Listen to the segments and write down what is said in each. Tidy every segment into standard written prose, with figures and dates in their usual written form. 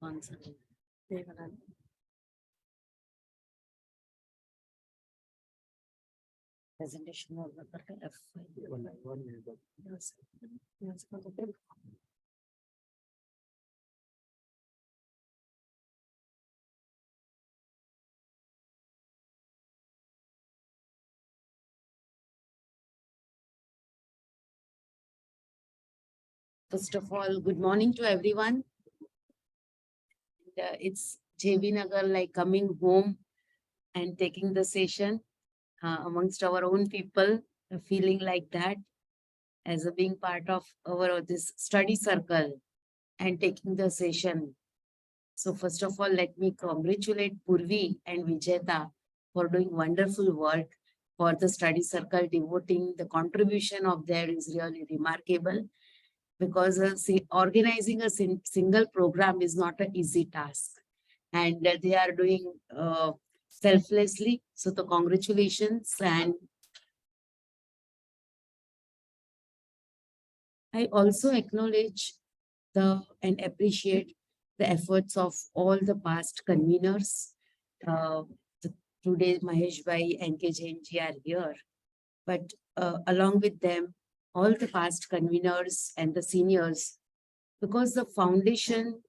कौन सा ये वाला प्रेजेंटेशन और करके First of all, good morning to everyone. It's JB Nagar, like coming home and taking the session amongst our own people, feeling like that as a being part of our this study circle and taking the session. So first of all, let me congratulate Purvi and Vijeta for doing wonderful work for the study circle. Devoting the contribution of there is really remarkable, because organizing a single program is not an easy task, and they are doing selflessly. So the congratulations. And I also acknowledge and appreciate the efforts of all the past conveners. Today Mahesh Bhai and K. Jain ji are here, but along with them, all the past conveners and the seniors, because the foundation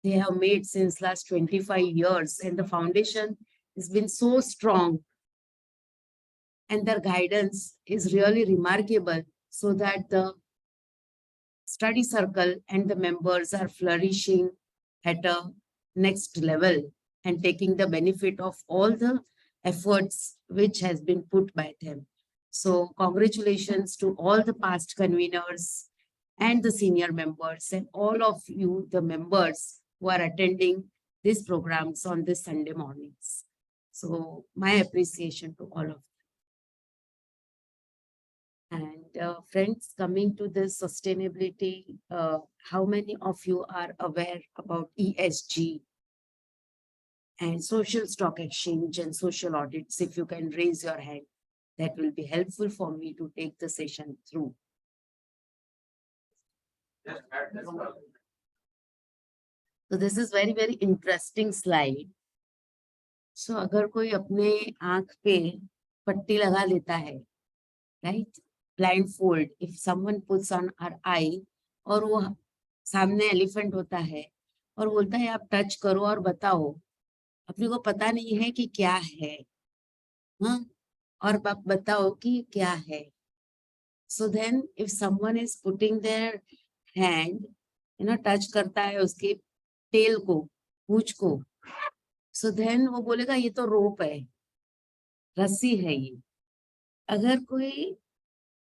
they have made since last 25 years, and the foundation has been so strong, and their guidance is really remarkable, so that the study circle and the members are flourishing at a next level and taking the benefit of all the efforts which has been put by them. So congratulations to all the past conveners and the senior members and all of you, the members who are attending these programs on this Sunday mornings. So my appreciation to all of you. And friends, coming to this sustainability, how many of you are aware about ESG and social stock exchange and social audits? If you can raise your hand, that will be helpful for me to take the session through. So this is very, very interesting slide. So अगर कोई अपने आंख पे पट्टी लगा लेता है, right? Blindfold, if someone puts on our eye, और वो सामने एलिफेंट होता है और बोलता है आप टच करो और बताओ, अपने को पता नहीं है कि क्या है, हाँ, और आप बताओ कि क्या है. So then if someone is putting their hand, touch करता है उसके टेल को, पूंछ को, so then वो बोलेगा ये तो रोप है, रस्सी है ये. अगर कोई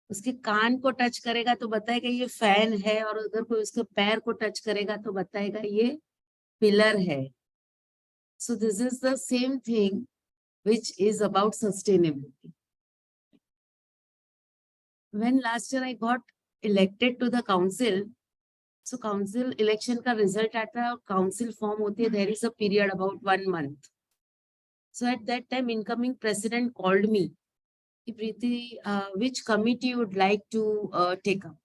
उसके कान को टच करेगा तो बताएगा ये फैन है, और अगर कोई उसके पैर को टच करेगा तो बताएगा ये पिलर है. So this is the same thing which is about sustainability. When last year I got elected to the council, so council election का result आता है और council form होती है, there is a period about 1 month. So at that time incoming president called me, Priti, which committee you would like to take up?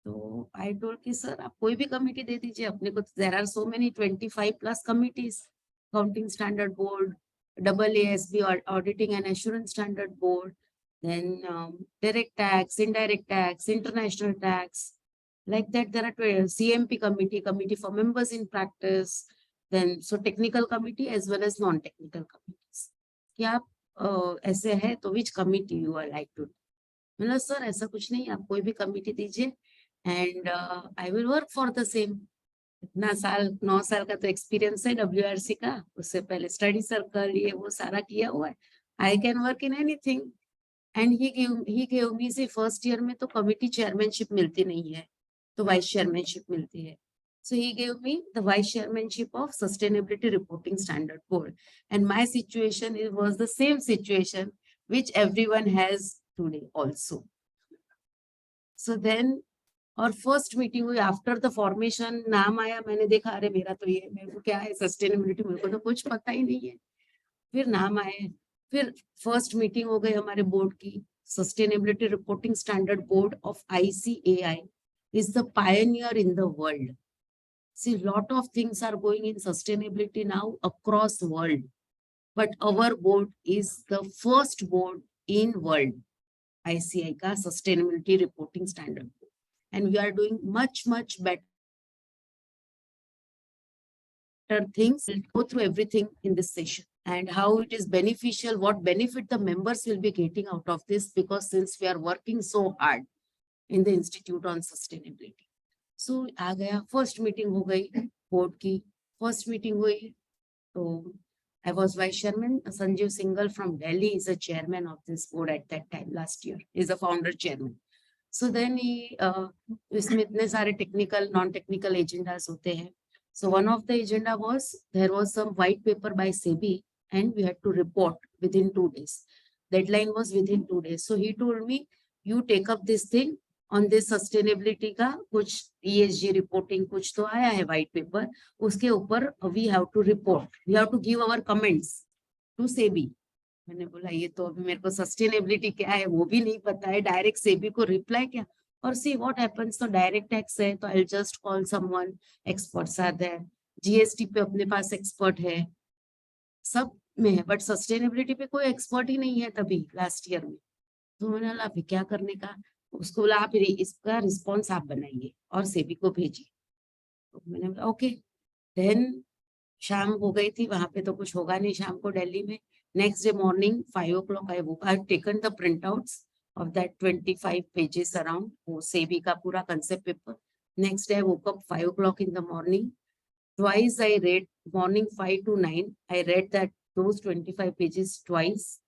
So I told कि sir आप कोई भी committee दे दीजिए अपने को. There are so many 25 plus committees, Accounting Standard Board, AASB Auditing and Assurance Standard Board, then direct tax, indirect tax, international tax. Like that, there are CMP committee for members in practice. Then so technical committee as well as non-technical committees. क्या आप ऐसे है तो which committee you are like to? मतलब sir ऐसा कुछ नहीं, आप कोई भी कमिटी दीजिए and I will work for the same. इतना साल 9 साल का तो एक्सपीरियंस है WRC का, उससे पहले स्टडी सर्कल ये वो सारा किया हुआ है. I can work in anything. And he gave me से फर्स्ट ईयर में तो कमिटी चेयरमैनशिप मिलती नहीं है, तो वाइस चेयरमैनशिप मिलती है. So he gave me the vice chairmanship of Sustainability Reporting Standard Board, and my situation was the same situation which everyone has today also. So then और first meeting हुई after the formation, नाम आया, मैंने देखा अरे मेरा तो ये, मेरे को क्या है सस्टेनेबिलिटी, मेरे को तो कुछ पता ही नहीं है. फिर नाम आए, फिर फर्स्ट मीटिंग हो गई हमारे बोर्ड की. Sustainability reporting standard board of ICAI is the pioneer in the world. See, lot of things are going in sustainability now across the world. But our board is the first board in world, ICI ka sustainability reporting standard. And we are doing much, much better things. We'll go through everything in this session and how it is beneficial, what benefit the members will be getting out of this, because since we are working so hard in the Institute on Sustainability. So आ गया, first meeting हो गई board की, first meeting हुई तो I was vice chairman. Sanjeev Singhal from Delhi is a chairman of this board at that time last year. Is a founder chairman. So then he इसमें इतने सारे technical, non-technical agendas होते हैं. So one of the agenda was there was some white paper by SEBI and we had to report within 2 days. Deadline was within 2 days. So he told me, you take up this thing on this sustainability का कुछ ESG reporting कुछ तो आया है white paper, उसके ऊपर we have to report, we have to give our comments to SEBI. मैंने बोला ये तो अभी मेरे को सस्टेनेबिलिटी क्या है वो भी नहीं पता है, डायरेक्ट सेबी को रिप्लाई क्या, और सी व्हाट हैपेंस, तो डायरेक्ट टैक्स है तो I just call someone, experts are there, GST पे अपने पास एक्सपर्ट है, सब में है, बट सस्टेनेबिलिटी पे कोई एक्सपर्ट ही नहीं है तभी लास्ट ईयर में. तो मैंने बोला अभी क्या करने का, उसको बोला आप इसका रिस्पॉन्स आप बनाइए और सेबी को भेजिए. तो मैंने बोला ओके. देन शाम हो गई थी, वहां पे तो कुछ होगा नहीं शाम को दिल्ली में. Next day morning, 5 o'clock, I've taken the printouts of that 25 pages around, वो सेबी का पूरा concept paper. Next day, I woke up 5 o'clock in the morning. Twice I read, morning 5 to 9, I read those 25 pages twice.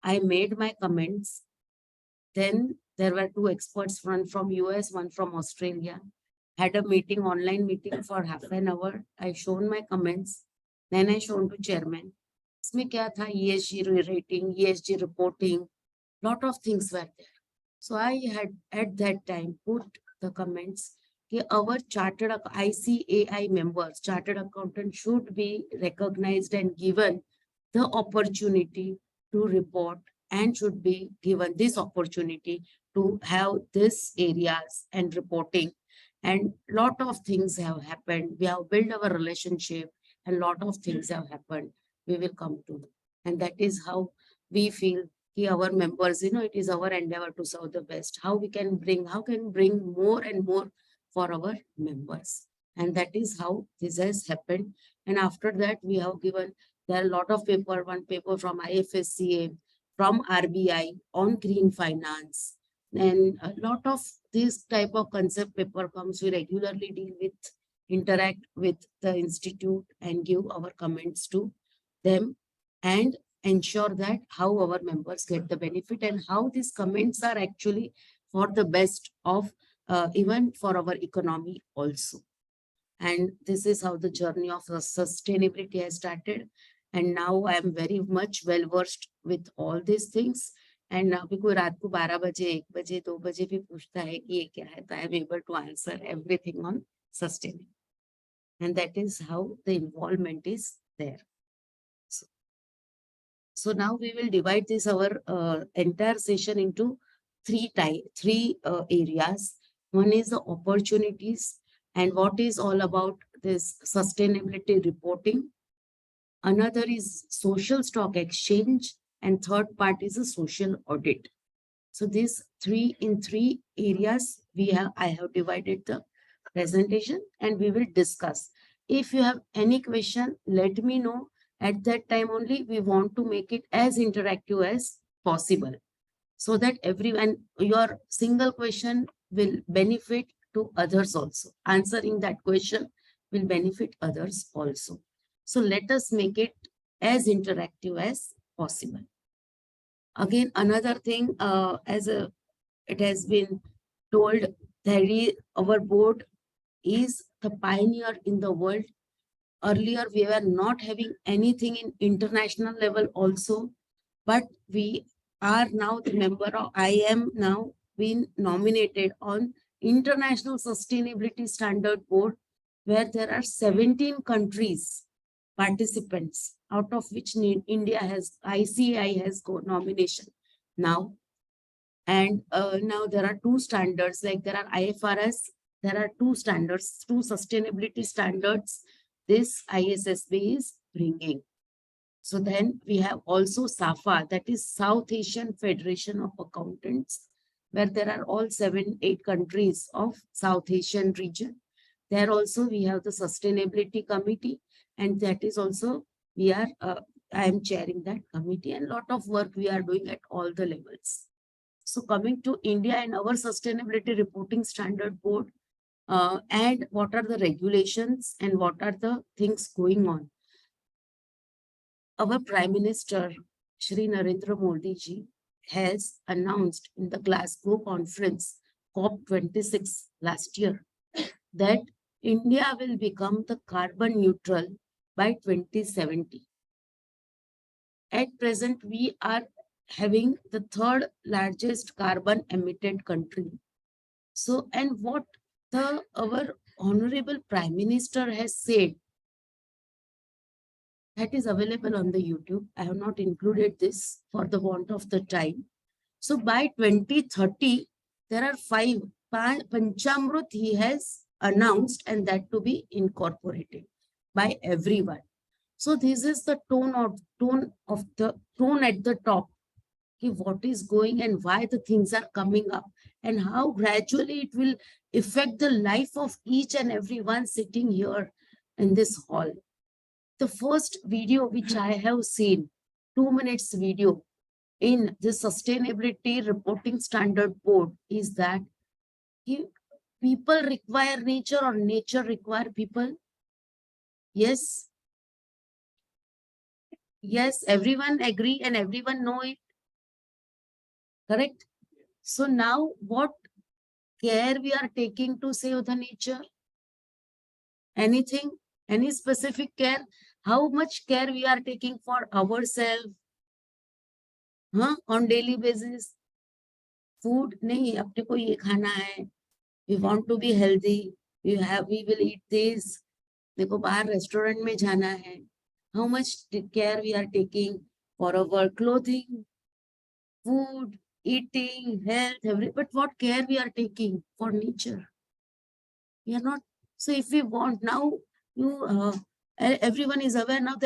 I made my comments. Then there were 2 experts, one from US, one from Australia. Had a meeting, online meeting for half an hour. I shown my comments. Then I shown to chairman. इसमें क्या था, ESG rating, ESG reporting, lot of things were there. So I had at that time put the comments कि our chartered ICAI members, chartered accountant should be recognized and given the opportunity to report and should be given this opportunity to have this areas and reporting. And lot of things have happened. We have built our relationship and lot of things have happened. We will come to. And that is how we feel our members, it is our endeavor to serve the best. How can bring more and more for our members. And that is how this has happened. And after that, we have given, there are a lot of paper, one paper from IFSCA, from RBI on green finance. And a lot of this type of concept paper comes. We regularly deal with, interact with the institute and give our comments to them and ensure that how our members get the benefit and how these comments are actually for the best of even for our economy also. And this is how the journey of sustainability has started. And now I am very much well versed with all these things. And now कोई रात को 12 बजे 1 बजे 2 बजे भी पूछता है कि ये क्या है, तो I am able to answer everything on sustainability. And that is how the involvement is there. So now we will divide this our entire session into three areas. One is the opportunities and what is all about this sustainability reporting. Another is social stock exchange, and third part is a social audit. So these three areas I have divided the presentation and we will discuss. If you have any question, let me know. At that time only, we want to make it as interactive as possible so that everyone, your single question will benefit to others also. Answering that question will benefit others also. So let us make it as interactive as possible. Again, another thing, it has been told that our board is the pioneer in the world. Earlier, we were not having anything in international level also, but we are now the member of, I am now been nominated on International Sustainability Standard Board, where there are 17 countries participants, out of which India has, ICI has got nomination now. And now there are 2 standards, like there are IFRS there are two standards, two sustainability standards this ISSB is bringing. So then we have also SAFA, that is South Asian Federation of Accountants, where there are all 7-8 countries of South Asian region. There also we have the Sustainability Committee, and that is also I am chairing that committee, and a lot of work we are doing at all the levels. So coming to India and our Sustainability Reporting Standard Board, and what are the regulations and what are the things going on. Our Prime Minister, Shri Narendra Modi ji, has announced in the Glasgow conference, COP26 last year, that India will become the carbon neutral by 2070. At present, we are having the third largest carbon emitted country. So, and what our Honorable Prime Minister has said, that is available on the YouTube. I have not included this for the want of the time. So by 2030, there are 5 Panchamrut he has announced, and that to be incorporated by everyone. So this is the tone at the top. What is going and why the things are coming up, and how gradually it will affect the life of each and everyone sitting here in this hall. The first video which I have seen, 2 minutes video in the Sustainability Reporting Standard Board, is that people require nature or nature require people. Yes. Yes, everyone agree and everyone know it. Correct? So now what care we are taking to save the nature? Anything? Any specific care? How much care we are taking for ourselves? On daily basis? Food? Nahi, apne ko ye khana hai. We want to be healthy. We will eat this. देखो बाहर restaurant में जाना है. How much care we are taking for our clothing, food, eating, health, but what care we are taking for nature? We are not. So if we want now, everyone is aware now,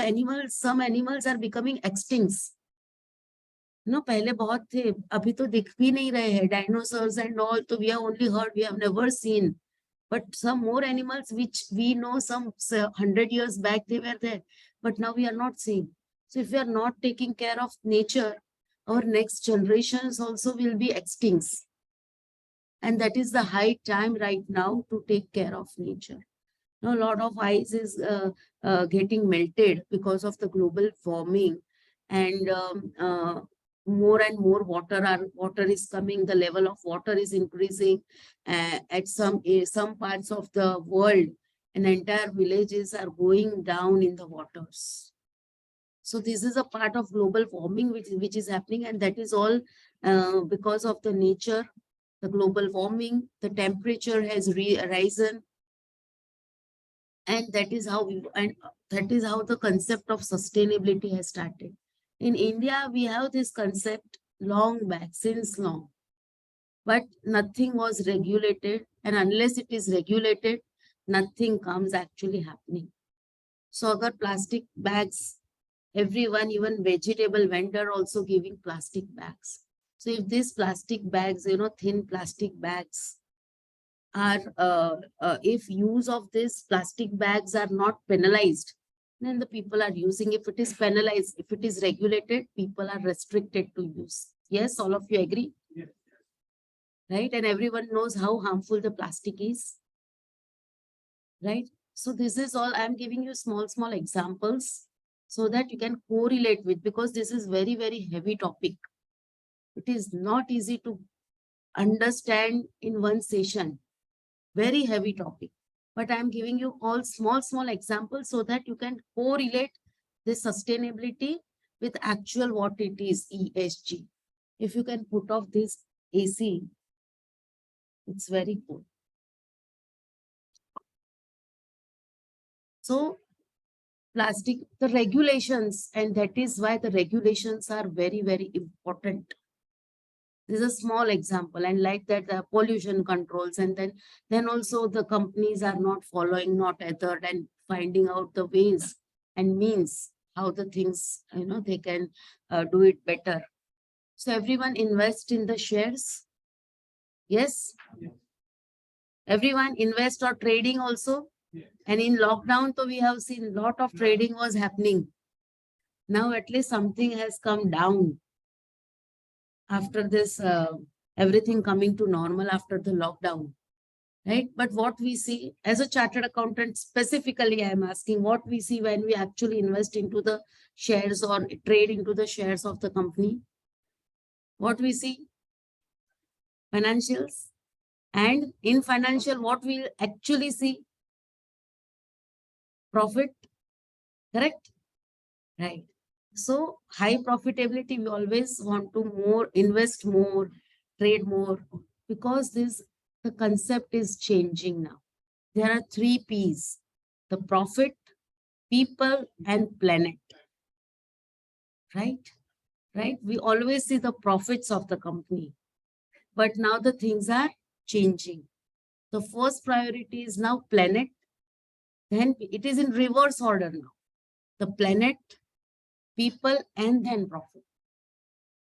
some animals are becoming extinct. पहले बहुत थे, अभी तो दिख भी नहीं रहे हैं, dinosaurs and all, तो we have only heard, we have never seen. But some more animals which we know some 100 years back they were there, but now we are not seeing. So if we are not taking care of nature, our next generations also will be extinct. And that is the high time right now to take care of nature. Now, a lot of ice is getting melted because of the global warming, and more and more water is coming. The level of water is increasing at some parts of the world, and entire villages are going down in the waters. So this is a part of global warming which is happening, and that is all because of the nature, the global warming. The temperature has risen, and that is how the concept of sustainability has started. In India, we have this concept long back, since long, but nothing was regulated, and unless it is regulated, nothing comes actually happening. So agar plastic bags, everyone, even vegetable vendor also giving plastic bags. So if these plastic bags, thin plastic bags are, if use of these plastic bags are not penalized, then the people are using. If it is penalized, if it is regulated, people are restricted to use. Yes, all of you agree? Yes. Right? And everyone knows how harmful the plastic is. Right? So this is all. I'm giving you small examples so that you can correlate with, because this is very, very heavy topic. It is not easy to understand in one session. Very heavy topic. But I'm giving you all small examples so that you can correlate this sustainability with actual what it is, ESG. If you can put off this AC, it's very good. So plastic, the regulations, and that is why the regulations are very, very important. This is a small example, and like that, the pollution controls, and then also the companies are not following, not tethered, and finding out the ways and means how the things, they can do it better. So everyone invest in the shares. Yes. Everyone invest or trading also. And in lockdown, so we have seen a lot of trading was happening. Now at least something has come down after this, everything coming to normal after the lockdown, right? But what we see as a chartered accountant, specifically, I am asking what we see when we actually invest into the shares or trade into the shares of the company. What we see? Financials. And in financial, what we actually see? Profit, correct? Right. So high profitability, we always want to invest more, trade more, because the concept is changing now. There are 3 P's: the profit, people, and planet. Right? Right? We always see the profits of the company, but now the things are changing. The first priority is now planet, then it is in reverse order now. The planet, people, and then profit.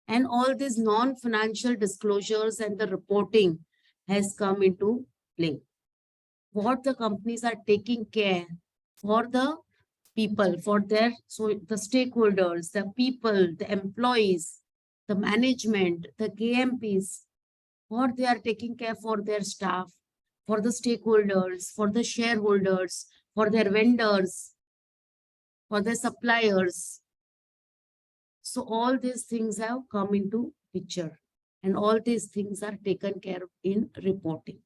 And all these non-financial disclosures and the reporting has come into play. What the companies are taking care for the people, for the stakeholders, the people, the employees, the management, the KMPs, what they are taking care for their staff, for the stakeholders, for the shareholders, for their vendors, for the suppliers. So all these things have come into picture, and all these things are taken care of in reporting.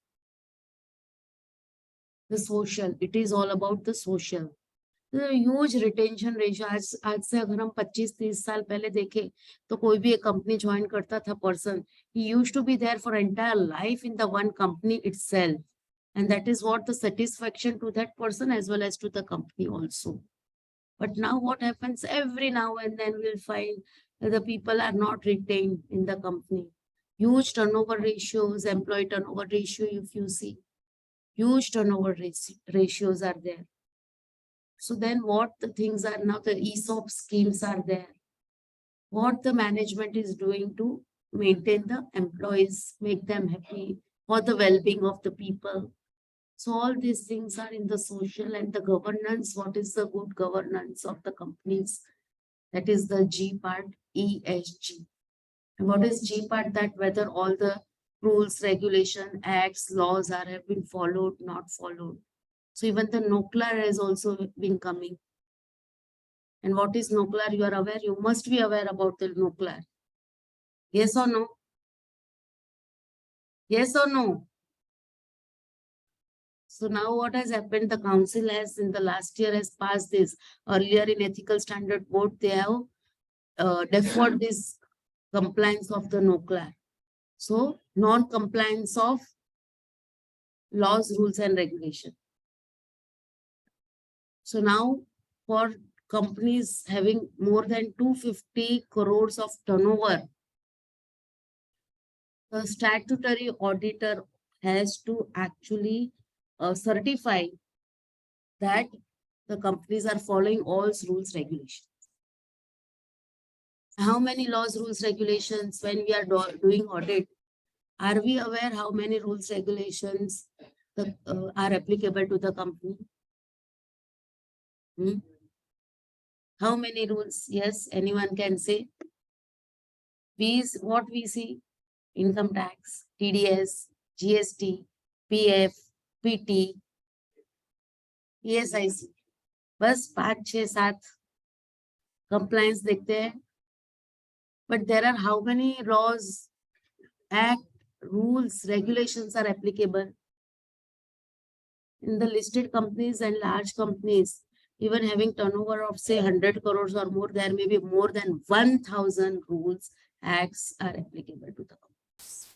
The social, it is all about the social. Huge retention ratio, आज से अगर हम 25-30 साल पहले देखें तो कोई भी एक कंपनी ज्वाइन करता था person, he used to be there for entire life in the one company itself, and that is what the satisfaction to that person as well as to the company also. But now what happens, every now and then we'll find that the people are not retained in the company. Huge turnover ratios, employee turnover ratio, if you see, huge turnover ratios are there. So then what the things are now, the ESOP schemes are there. What the management is doing to maintain the employees, make them happy, for the well-being of the people. So all these things are in the social, and the governance. What is the good governance of the companies? That is the G part, ESG. And what is G part? That whether all the rules, regulation, acts, laws have been followed, not followed. So even the nuclear has also been coming. And what is nuclear? You are aware? You must be aware about the nuclear. Yes or no? Yes or no? So now what has happened? The council has in the last year has passed this. Earlier in ethical standard board, they have deferred this compliance of the nuclear. So non-compliance of laws, rules, and regulation. So now for companies having more than 250 crores of turnover, the statutory auditor has to actually certify that the companies are following all rules, regulations. How many laws, rules, regulations when we are doing audit? Are we aware how many rules, regulations are applicable to the company? How many rules? Yes, anyone can say. What we see? Income tax, TDS, GST, PF, PT, ESIC. बस 5, 6, 7 compliance देखते हैं. But there are how many laws, act, rules, regulations are applicable? In the listed companies and large companies, even having turnover of say 100 crores or more, there may be more than 1,000 rules, acts are applicable to the companies.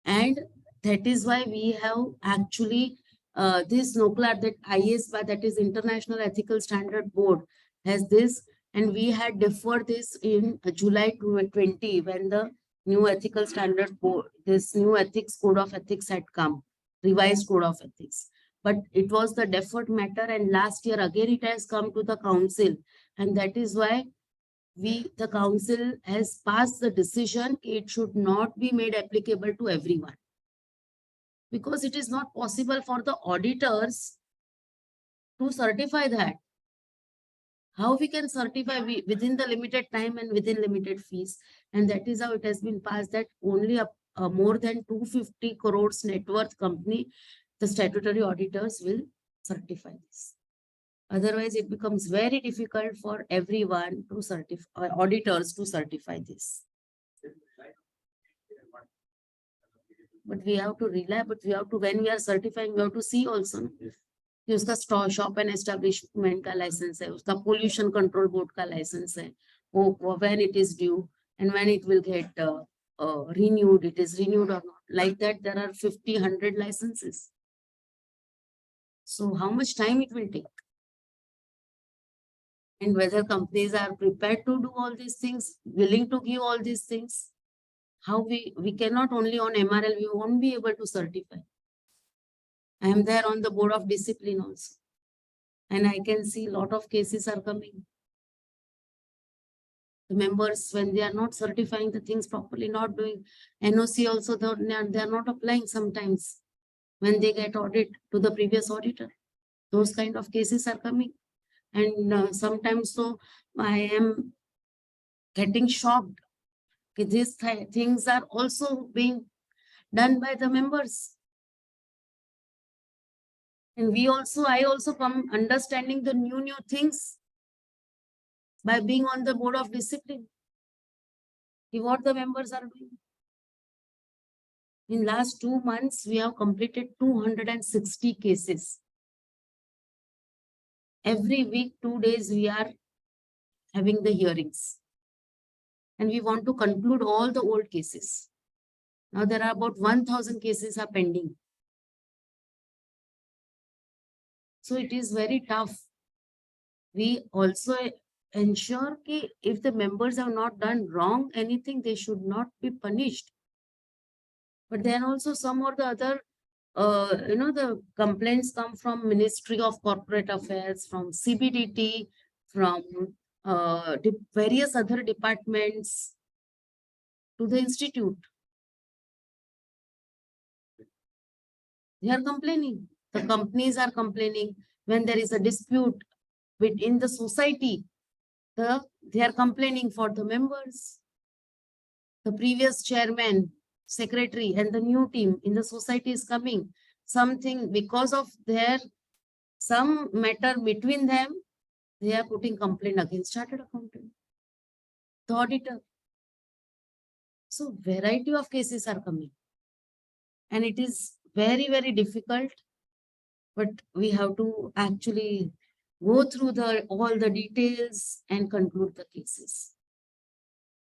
And that is why we have actually this NOCLAR, that IS, that is International Ethical Standard Board, has this And we had deferred this in July 2020 when the new ethical standard board, this new ethics code of ethics had come, revised code of ethics. But it was the deferred matter, and last year again it has come to the council, and that is why the council has passed the decision it should not be made applicable to everyone, because it is not possible for the auditors to certify that. How we can certify within the limited time and within limited fees? And that is how it has been passed that only a more than 250 crores net worth company, the statutory auditors will certify this. Otherwise, it becomes very difficult for everyone to certify, auditors to certify this. But we have to rely, but we have to, when we are certifying, we have to see also. कि उसका shop and establishment का licence है, उसका pollution control board का licence है, वो when it is due and when it will get renewed, it is renewed or not. Like that, there are 50, 100 licenses. So how much time it will take? And whether companies are prepared to do all these things, willing to give all these things. How we cannot only on MRL, we won't be able to certify. I am there on the board of discipline also. And I can see a lot of cases are coming. The members, when they are not certifying the things properly, not doing NOC also, they are not applying sometimes when they get audit to the previous auditor. Those kind of cases are coming. And sometimes so I am getting shocked. These things are also being done by the members. And I also come understanding the new things by being on the board of discipline. What the members are doing. In last 2 months, we have completed 260 cases. Every week, 2 days, we are having the hearings. And we want to conclude all the old cases. Now there are about 1,000 cases are pending. So it is very tough. We also ensure that if the members have not done wrong anything, they should not be punished. But then also some or the other, the complaints come from Ministry of Corporate Affairs, from CBDT, from various other departments to the institute. They are complaining. The companies are complaining. When there is a dispute within the society, they are complaining for the members. The previous chairman, secretary, and the new team in the society is coming. Something because of some matter between them, they are putting complaint against chartered accountant, the auditor. So variety of cases are coming. And it is very, very difficult. But we have to actually go through all the details and conclude the cases.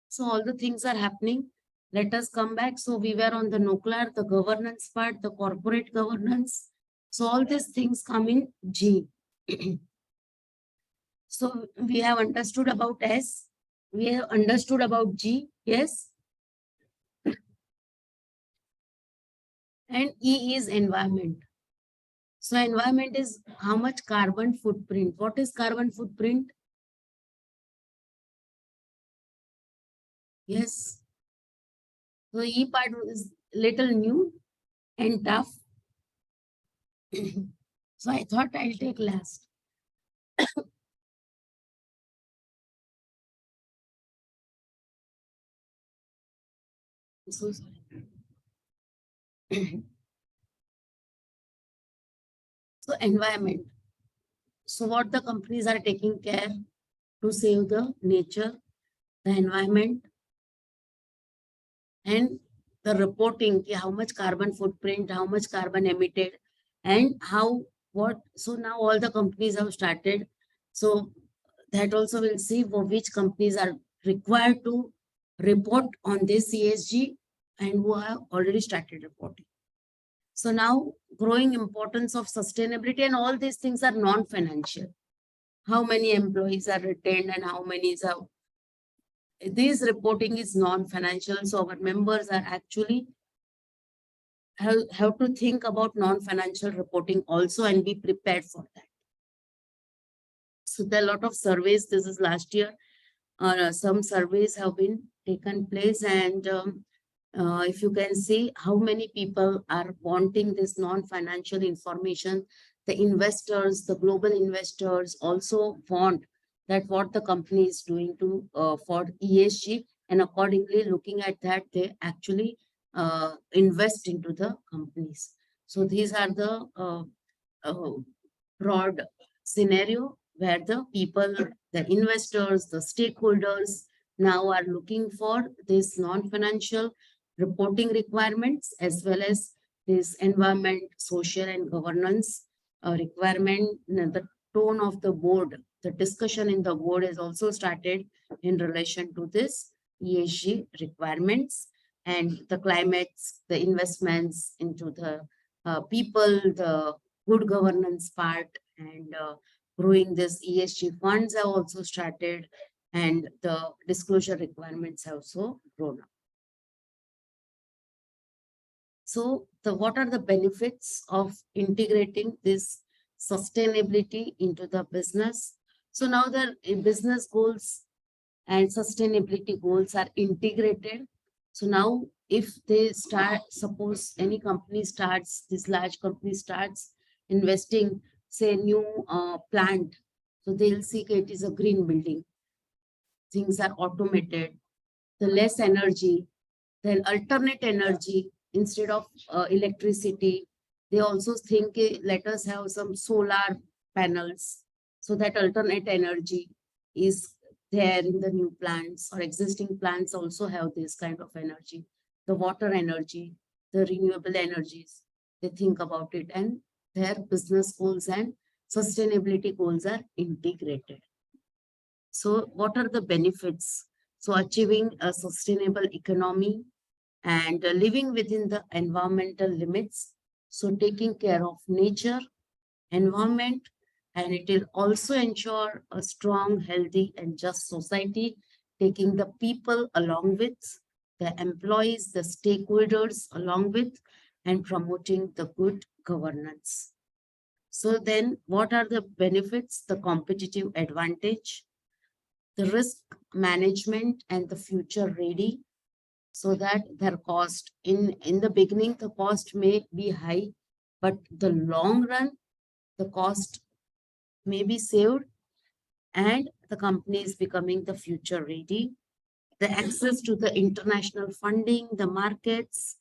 So all the things are happening. Let us come back. So we were on the nuclear, the governance part, the corporate governance. So all these things come in G. So we have understood about S. We have understood about G. Yes. And E is environment. So environment is how much carbon footprint. What is carbon footprint? Yes. So E part is little new and tough. So I thought I'll take last. So sorry. So environment. So what the companies are taking care to save the nature, the environment, and the reporting, how much carbon footprint, how much carbon emitted, and so now all the companies have started. So that also will see for which companies are required to report on this ESG and who have already started reporting. So now growing importance of sustainability, and all these things are non-financial. how many employees are retained and how many is out. This reporting is non-financial, so our members are actually have to think about non-financial reporting also and be prepared for that. So there are a lot of surveys. This is last year. Some surveys have been taken place, and if you can see how many people are wanting this non-financial information, the investors, the global investors also want that what the company is doing to for ESG, and accordingly looking at that, they actually invest into the companies. So these are the uh, broad scenario where the people, the investors, the stakeholders now are looking for this non-financial reporting requirements as well as this environment, social and governance requirement. The tone of the board, the discussion in the board has also started in relation to this ESG requirements and the climates, the investments into the people, the good governance part, and growing this ESG funds have also started, and the disclosure requirements have also grown up. So what are the benefits of integrating this sustainability into the business? So now the business goals and sustainability goals are integrated. So now if they start, suppose any company starts, this large company starts investing, say new plant, so they'll see it is a green building. Things are automated, the less energy, then alternate energy instead of electricity. They also think let us have some solar panels so that alternate energy is there in the new plants, or existing plants also have this kind of energy, the water energy, the renewable energies. They think about it, and their business goals and sustainability goals are integrated. So what are the benefits? So achieving a sustainable economy and living within the environmental limits. So taking care of nature, environment, and it will also ensure a strong, healthy, and just society, taking the people along with, the employees, the stakeholders along with, and promoting the good governance. So then what are the benefits? The competitive advantage, the risk management, and the future ready, so that their cost in the beginning, the cost may be high, but the long run, the cost may be saved and the company is becoming the future ready. The access to the international funding, the markets,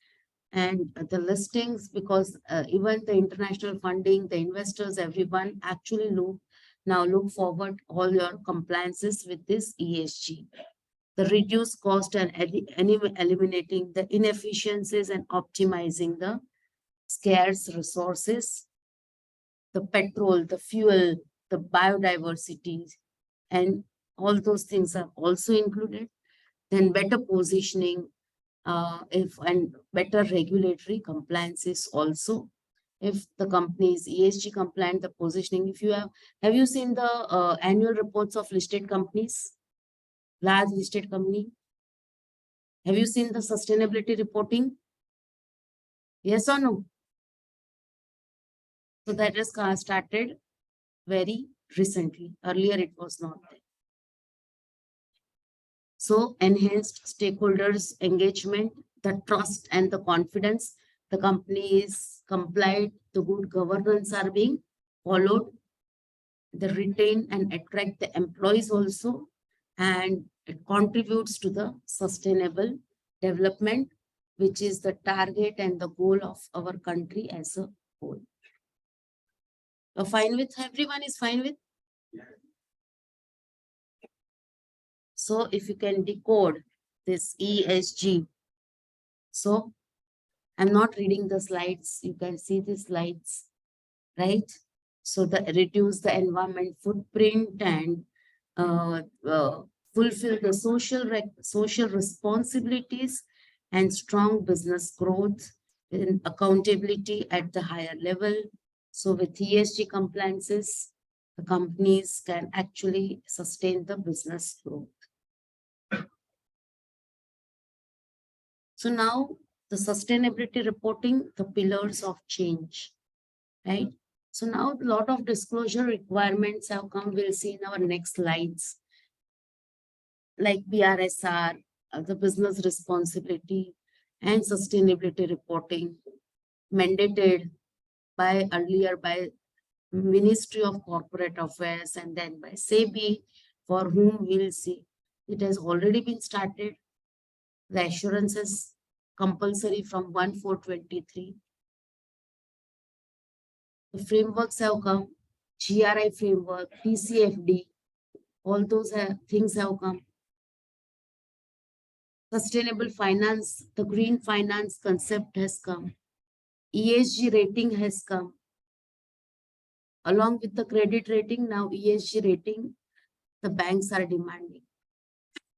and the listings, because even the international funding, the investors, everyone actually look forward all your compliances with this ESG. The reduced cost and eliminating the inefficiencies and optimizing the scarce resources, the petrol, the fuel, the biodiversity, and all those things are also included. Then better positioning, and better regulatory compliance is also. If the company is ESG compliant, the positioning, if you have you seen the annual reports of listed companies, large listed company? Have you seen the sustainability reporting? Yes or no? So that has started very recently. Earlier it was not there. So enhanced stakeholders engagement, the trust and the confidence, the company is compliant, the good governance are being followed, the retain and attract the employees also, and it contributes to the sustainable development, which is the target and the goal of our country as a whole. Fine with everyone is fine with? So if you can decode this ESG. So I'm not reading the slides. You can see the slides, right? So reduce the environment footprint and fulfill the social responsibilities and strong business growth and accountability at the higher level. So with ESG compliances, the companies can actually sustain the business growth. So now the sustainability reporting, the pillars of change, right? So now a lot of disclosure requirements have come. We'll see in our next slides, like BRSR, the business responsibility and sustainability reporting, mandated by earlier by Ministry of Corporate Affairs and then by SEBI, for whom we'll see. It has already been started. The assurance is compulsory from 1/4/23. The frameworks have come, GRI framework, TCFD, all those things have come. Sustainable finance, the green finance concept has come. ESG rating has come. Along with the credit rating, now ESG rating, the banks are demanding.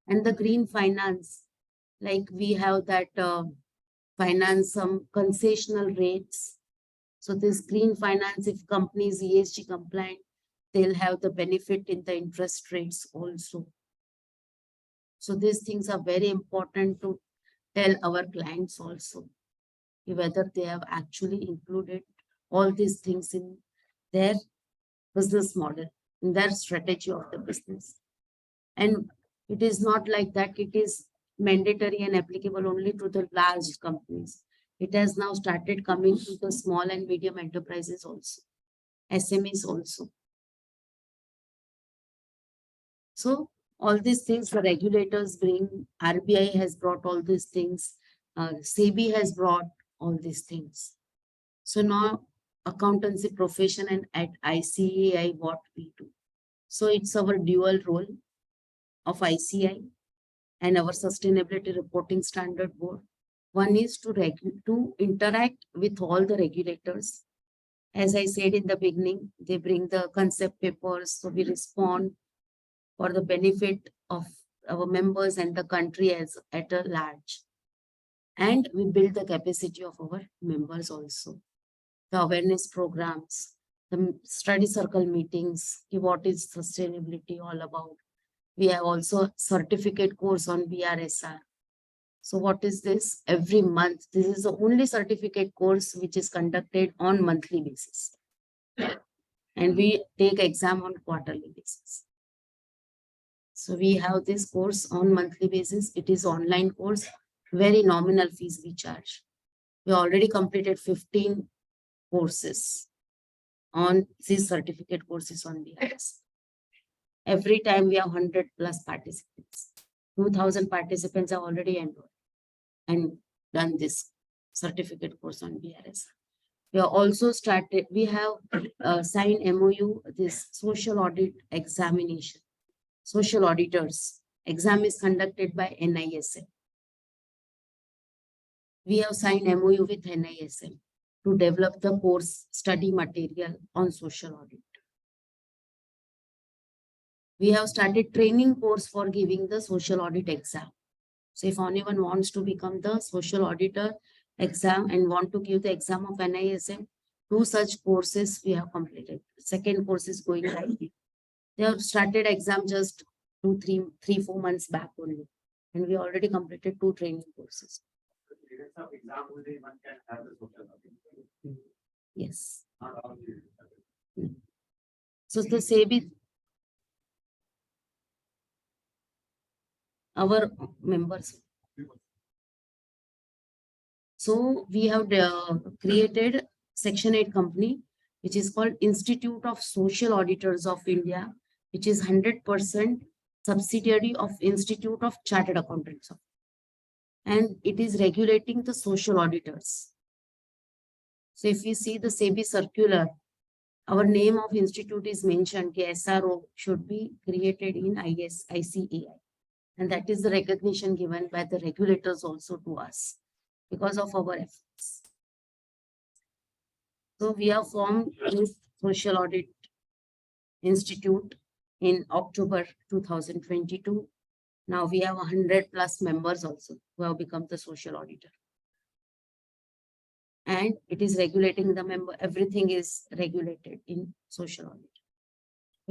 And the green finance, like we have that finance, some concessional rates. So this green finance, if companies ESG compliant, they'll have the benefit in the interest rates also. So these things are very important to tell our clients also, whether they have actually included all these things in their business model, in their strategy of the business. And it is not like that it is mandatory and applicable only to the large companies. It has now started coming to the small and medium enterprises also, SMEs also. So all these things the regulators bring, RBI has brought all these things, SEBI has brought all these things. So now accountancy profession and at ICAI what we do. So it's our dual role of ICAI and our sustainability reporting standard board. One is to interact with all the regulators. As I said in the beginning, they bring the concept papers, so we respond for the benefit of our members and the country as at a large. And we build the capacity of our members also. The awareness programs, the study circle meetings, what is sustainability all about. We have also certificate course on BRSR. So what is this? Every month, this is the only certificate course which is conducted on monthly basis. And we take exam on quarterly basis. So we have this course on monthly basis. It is online course, very nominal fees we charge. We already completed 15 courses on these certificate courses on BRSR. Every time we have 100+ participants. 2,000 participants are already enrolled and done this certificate course on BRSR. We have also started, we have signed MOU, this social audit examination. Social auditors exam is conducted by NISM. We have signed MOU with NISM to develop the course study material on social audit. We have started training course for giving the social audit exam. So if anyone wants to become the social auditor exam and want to give the exam of NISM, 2 such courses we have completed. Second course is going live. They have started exam just 4 months back only. And we already completed 2 training courses. Yes. So the SEBI, our members. So we have created Section 8 company, which is called Institute of Social Auditors of India, which is 100% subsidiary of Institute of Chartered Accountants. And it is regulating the social auditors. So if we see the SEBI circular, our name of institute is mentioned, SRO should be created in ICAI. And that is the recognition given by the regulators also to us because of our efforts. So we have formed this Social Audit Institute in October 2022. Now we have 100+ members also who have become the social auditor. And it is regulating the member, everything is regulated in social audit.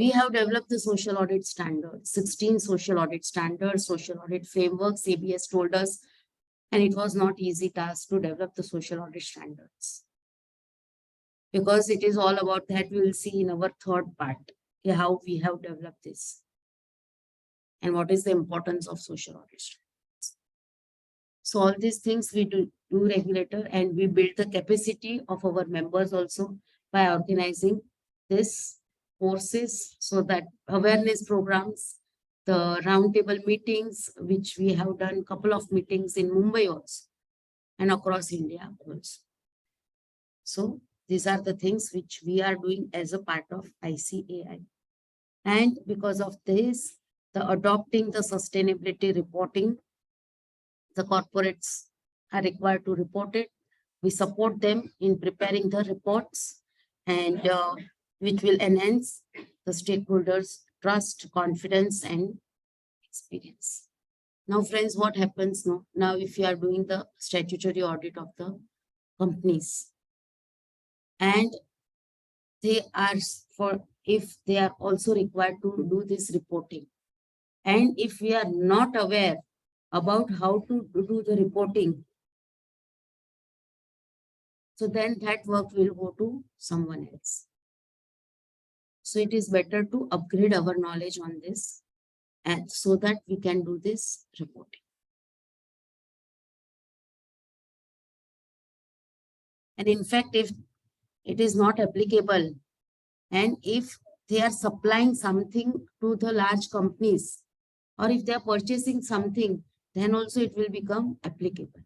We have developed the social audit standards, 16 social audit standards, social audit frameworks. ABS told us, and it was not easy task to develop the social audit standards, because it is all about that. We will see in our third part how we have developed this and what is the importance of social audit standards. So all these things we do regulator, and we build the capacity of our members also by organizing this courses, so that awareness programs, the roundtable meetings, which we have done couple of meetings in Mumbai also and across India also. So these are the things which we are doing as a part of ICAI. And because of this, the adopting the sustainability reporting, the corporates are required to report it. We support them in preparing the reports, and which will enhance the stakeholders' trust, confidence, and experience. Now, friends, what happens now? Now, if you are doing the statutory audit of the companies, and they are if they are also required to do this reporting, and if we are not aware about how to do the reporting, so then that work will go to someone else. So it is better to upgrade our knowledge on this, and so that we can do this reporting. And in fact, if it is not applicable, and if they are supplying something to the large companies, or if they are purchasing something, then also it will become applicable.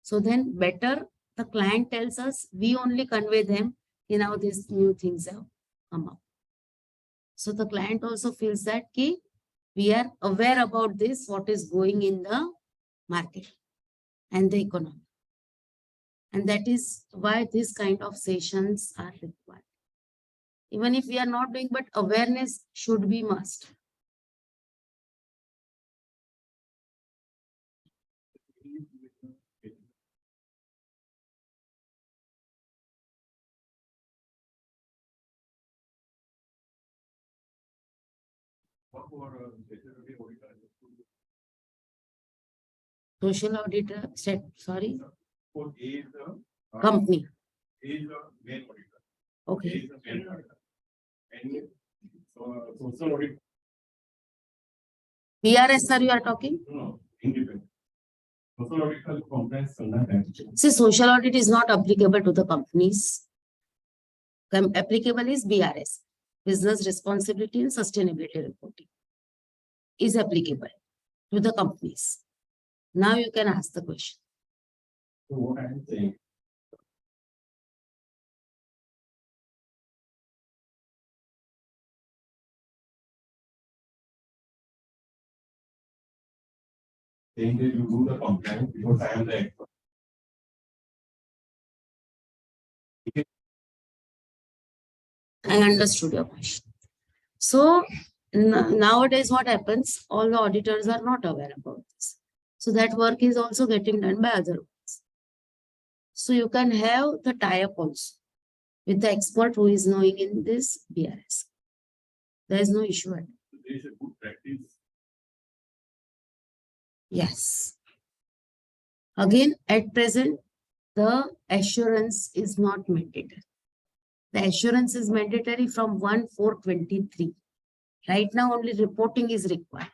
So then better the client tells us, we only convey them, now these new things have come up. So the client also feels that we are aware about this, what is going in the market and the economy. And that is why this kind of sessions are required. Even if we are not doing, but awareness should be must. Social auditor said, sorry, company. Okay. PRS, sir, you are talking? No, independent. See, social audit is not applicable to the companies. Applicable is BRS, Business Responsibility and Sustainability Reporting, is applicable to the companies. Now you can ask the question. So what I am saying, that you do the compliance because I am the expert. I understood your question. So nowadays what happens, all the auditors are not aware about this. So that work is also getting done by other ones. So you can have the tie-up also with the expert who is knowing in this BRS. There is no issue at all. There is a good practice. Yes. Again, at present, the assurance is not mandatory. The assurance is mandatory from 1/4/23. Right now, only reporting is required.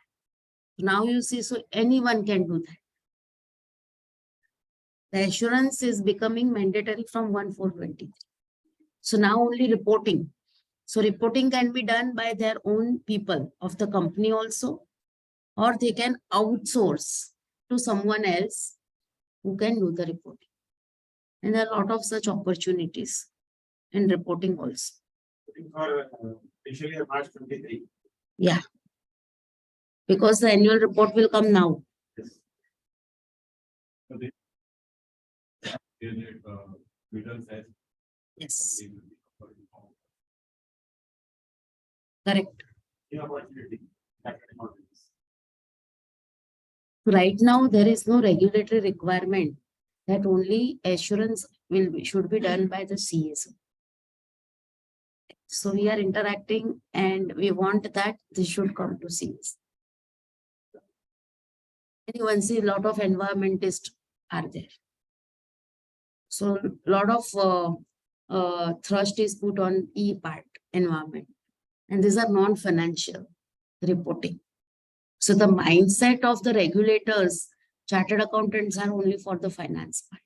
Now you see, so anyone can do that. The assurance is becoming mandatory from 1/4/23. So now only reporting. So reporting can be done by their own people of the company also, or they can outsource to someone else who can do the reporting. And there are a lot of such opportunities in reporting also. Especially March 23. Yeah. Because the annual report will come now. Yes. Yes. Correct. Right now, there is no regulatory requirement that only assurance should be done by the CSO. So we are interacting and we want that this should come to CS. Anyone see a lot of environmentalists are there. So a lot of thrust is put on E part, environment. And these are non-financial reporting. So the mindset of the regulators, chartered accountants are only for the finance part,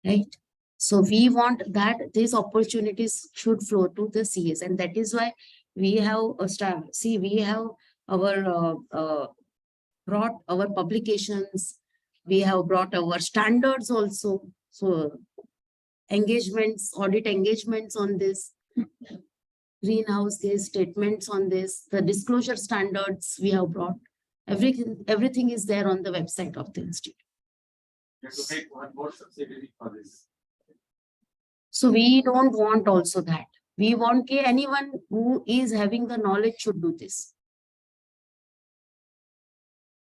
right? So we want that these opportunities should flow to the CS, and that is why we have a star. See, we have our brought our publications, we have brought our standards also. So engagements, audit engagements on this, greenhouse gas statements on this, the disclosure standards we have brought. Everything is there on the website of the institute. You have to make one more subsidiary for this. So we don't want also that. We want anyone who is having the knowledge should do this.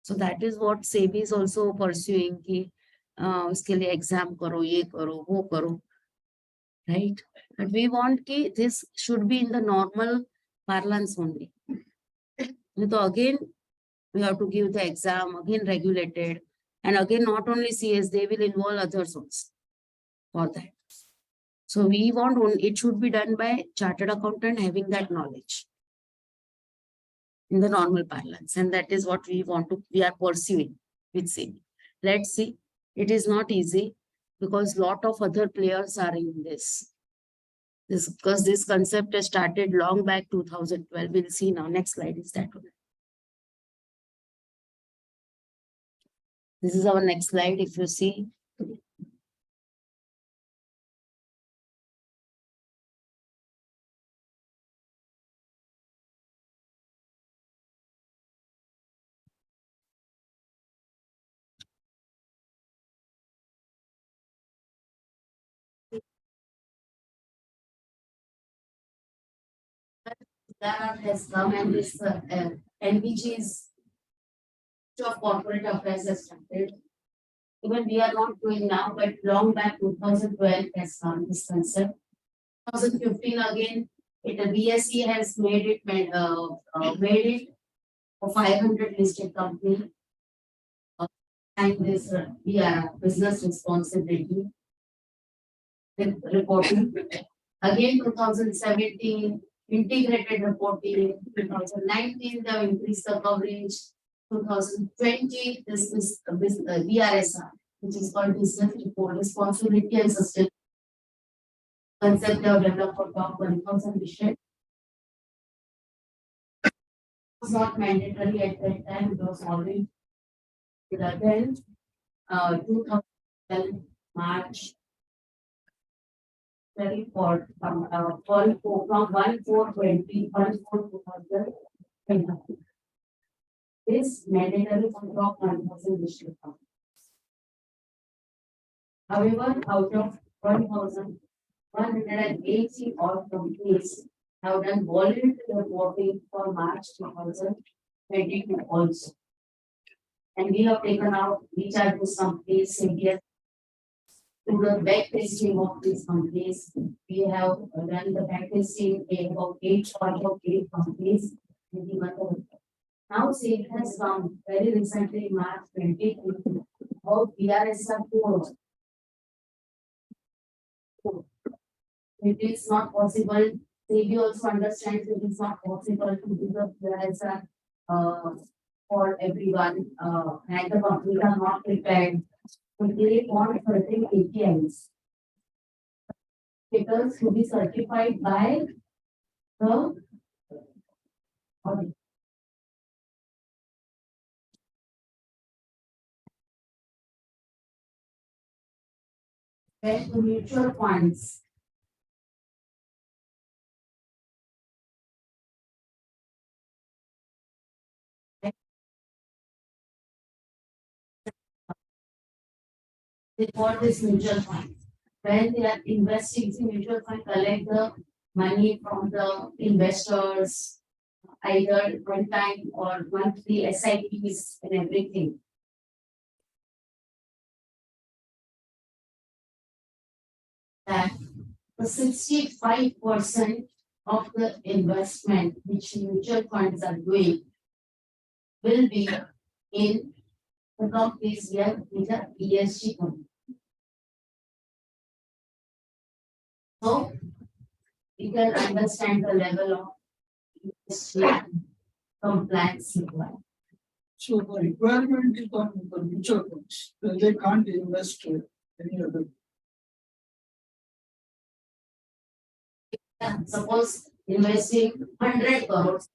So that is what SEBI is also pursuing कि उसके लिए exam करो, ये करो, वो करो, right? But we want कि this should be in the normal parlance only. So again, we have to give the exam, again regulated, and again not only CS, they will involve others also for that. So we want it should be done by chartered accountant having that knowledge in the normal parlance, and that is what we are pursuing with SEBI. Let's see. It is not easy because lot of other players are in this. Because this concept has started long back 2012. We'll see now. Next slide is that one. This is our next slide. If you see. That has come and this NBG's of corporate affairs has started. Even we are not doing now, but long back 2012 has come this concept. 2015 again, the BSE has made it for 500 listed company. And this business responsibility reporting. Again, 2017, integrated reporting. 2019, they have increased the coverage. 2020, this is BRSR, which is called Business Report Responsibility and Sustainability. Concept they have developed for top 1,000 listed. It was not mandatory at that time, it was already then 2012 March 24 from 1/4/2020 this mandatory for top 1,000 listed companies. However, out of 1,180 odd companies have done voluntary reporting for March 2022 also. And we have taken out which are those companies, CBS, to the back testing of these companies. We have done the back testing of 8 companies. Now, SEBI has come very recently, March 2020, about BRSR 4. It is not possible. SEBI also understands it is not possible to do the BRSR for everyone, and the companies are not prepared. So they want certain APIs. Papers to be certified by the audit. Then the mutual funds. They call this mutual fund. When they are investing in mutual fund, collect the money from the investors, either one time or monthly SIPs and everything. That the 65% of the investment which mutual funds are doing will be in the companies where these are ESG companies. So you can understand the level of ESG compliance required. So the requirement is on the mutual funds, they can't invest any other. Yeah, suppose investing 100 crores.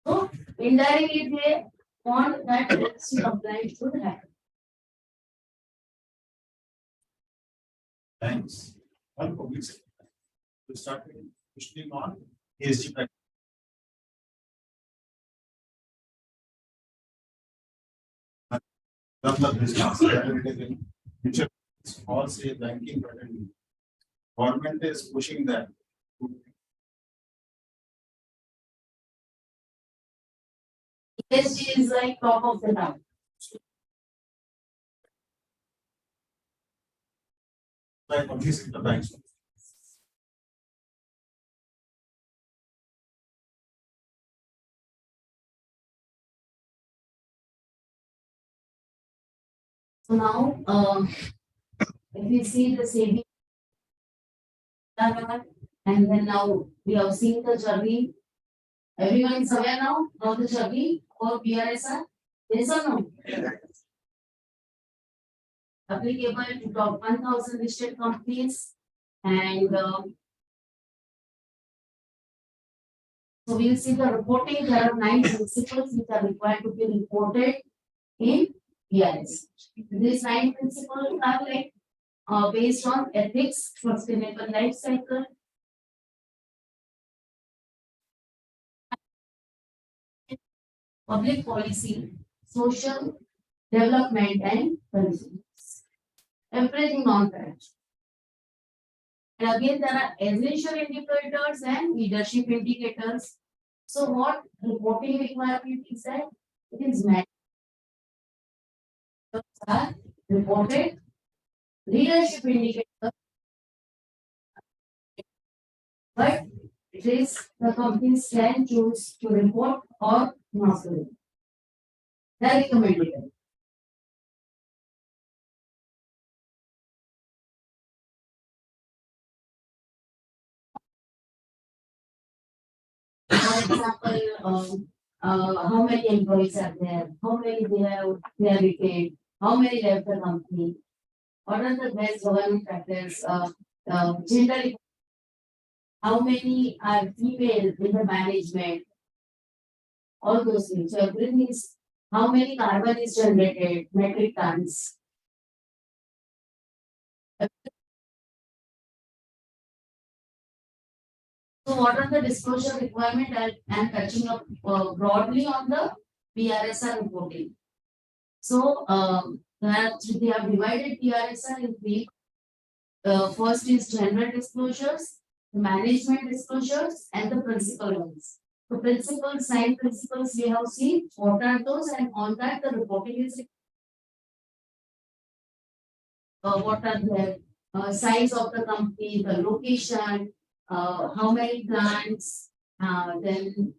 So indirectly they want that ESG compliance should happen. Thanks. One public sector. We start questioning on ESG practice. The business, whether it is in mutual funds or say banking, but in government is pushing that. ESG is like top of the town. By public sector banks. So now, if we see the saving and then now we have seen the journey. Everyone is aware now of the journey for PRSR? Yes or no? Applicable to top 1,000 listed companies and so we'll see the reporting. There are 9 principles which are required to be reported in PRS. These 9 principles are like based on ethics, sustainable life cycle, public policy, social development, and consumer. Everything on that. And again, there are essential indicators and leadership indicators. So, what reporting requirement is that? It is mandatory. Are reported leadership indicators, but it is the companies can choose to report or not to report. They are recommended. For example, how many employees are there? How many they have retained? How many left the company? What are the best governance practice? Gender, how many are female in the management? All those things. So everything is how many carbon is generated, metric tons. So what are the disclosure requirement? I am touching up broadly on the PRSR reporting. So they have divided PRSR in 3. First is general disclosures, the management disclosures, and the principal ones. The principles, 9 principles we have seen. What are those? And on that, the reporting is what are the size of the company, the location, how many plants, then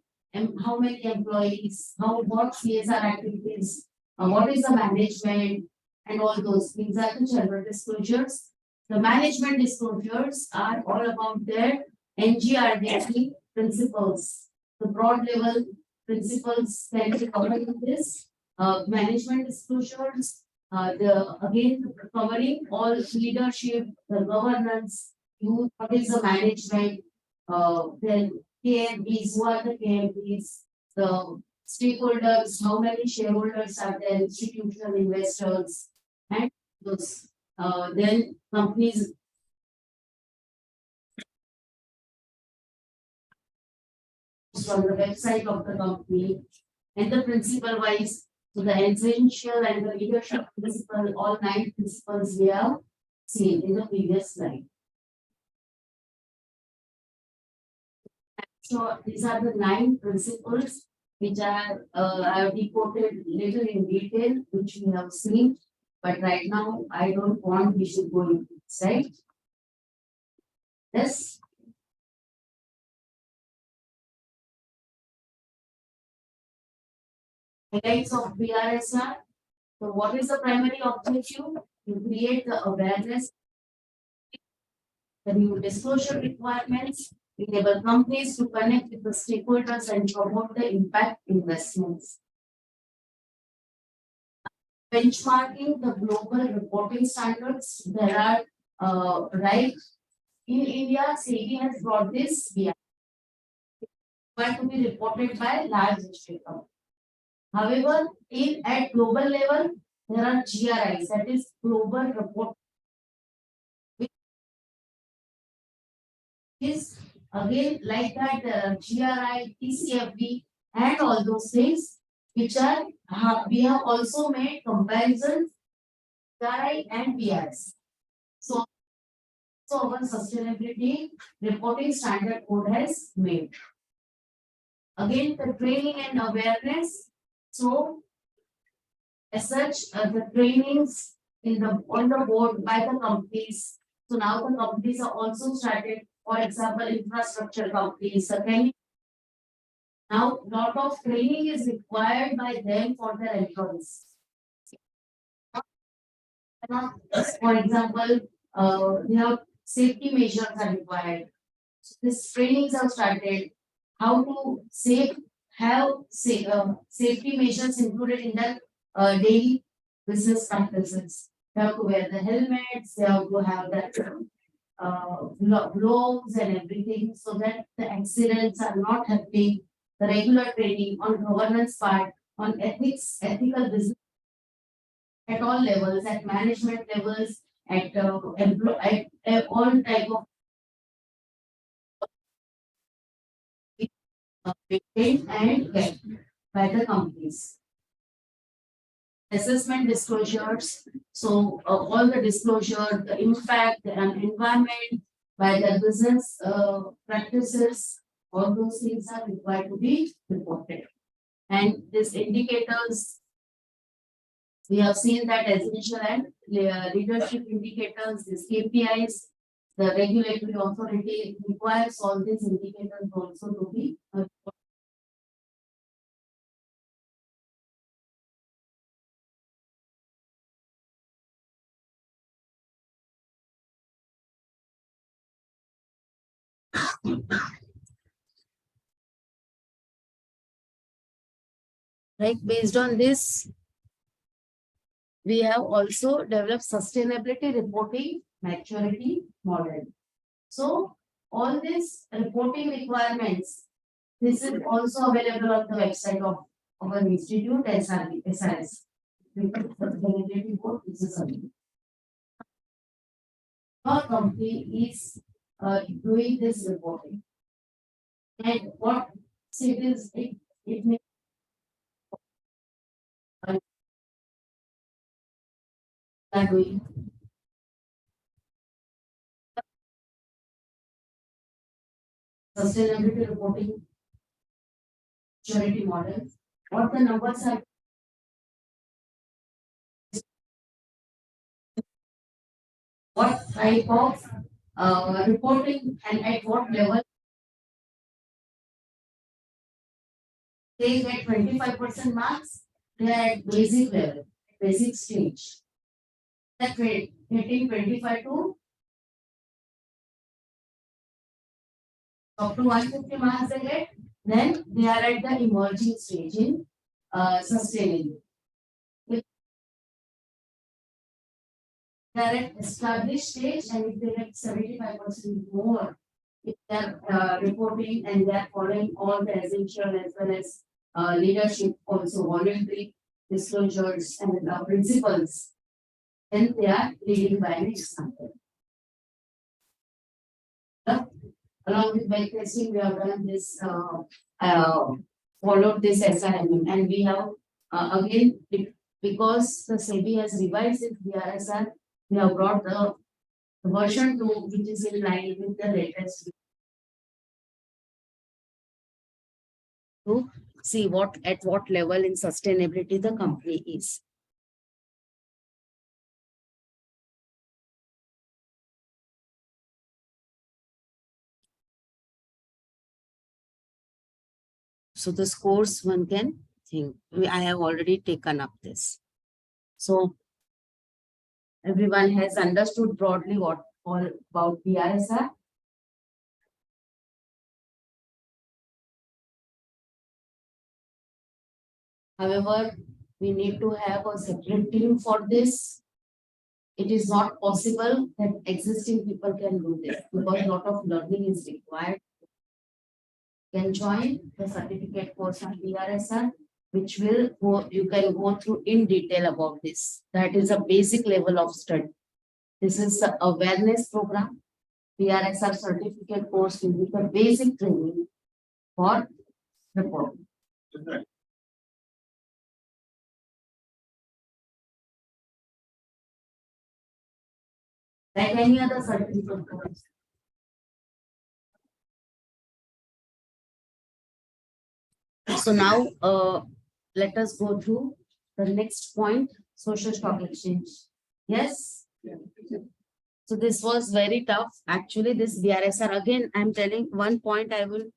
how many employees, what CSR activities, what is the management, and all those things are the general disclosures. The management disclosures are all about their NGRDC principles. The broad level principles can be covered in this management disclosures. Again covering all leadership, the governance, what is the management, then KMPs, who are the KMPs, the stakeholders, how many shareholders are there, institutional investors, and those. Then companies from the website of the company and the principle wise. So the essential and the leadership principle, all 9 principles we have seen in the previous slide. So these are the 9 principles which are I have reported little in detail, which we have seen. But right now, I don't want we should go into this, right? Yes. Highlights of BRSR. So what is the primary objective? To create the awareness, the new disclosure requirements, enable companies to connect with the stakeholders and promote the impact investments. Benchmarking the global reporting standards. There are, right, in India, SEBI has brought this, we are to be reported by large district companies. However, at global level, there are GRIs, that is global report, which is again like that GRI, TCFB, and all those things, which are we have also made comparisons GRI and BRS. So our sustainability reporting standard code has made. Again, the training and awareness. So as such, the trainings on the board by the companies. So now the companies are also started, for example, infrastructure companies. Now lot of training is required by them for their employees. For example, they have safety measures are required. So this trainings have started. How to safety measures included in the daily business practices. They have to wear the helmets, they have to have that gloves and everything, so that the accidents are not happening. The regular training on governance part, on ethical business at all levels, at management levels, at all type of maintained and kept by the companies. Assessment disclosures. So all the disclosure, the impact and environment by the business practices, all those things are required to be reported. And these indicators, we have seen that essential and leadership indicators, these KPIs, the regulatory authority requires all these indicators also to be right. Based on this, we have also developed sustainability reporting maturity model. So all these reporting requirements, this is also available on the website of our institute, SRS. Sustainability report is a survey. Our company is doing this reporting. And what it is, it may are doing. Sustainability reporting maturity model. What the numbers are. What type of reporting and at what level they get 25% marks, they are at basic level, basic stage. That getting 25 to up to 150 marks they get, then they are at the emerging stage in sustainability. If they are at established stage, and if they get 75% more, if they are reporting and they are following all the essential as well as leadership, also voluntary disclosures and principles, then they are leading by an example. Along with bike testing, we have done this, followed this SRM, and we have again, because the SEBI has revised its BRSR, we have brought the version 2, which is in line with the latest. To see at what level in sustainability the company is. So the scores one can think. I have already taken up this. So everyone has understood broadly what all about BRSR. However, we need to have a separate team for this. It is not possible that existing people can do this because a lot of learning is required. Can join the certificate course on BRSR, which will go, you can go through in detail about this. That is a basic level of study. This is the awareness program. BRSR certificate course will be the basic training for reporting. Like any other certificate course. So now, let us go through the next point, social stock exchange. Yes? So this was very tough. Actually, this BRSR, again, I'm telling one point I will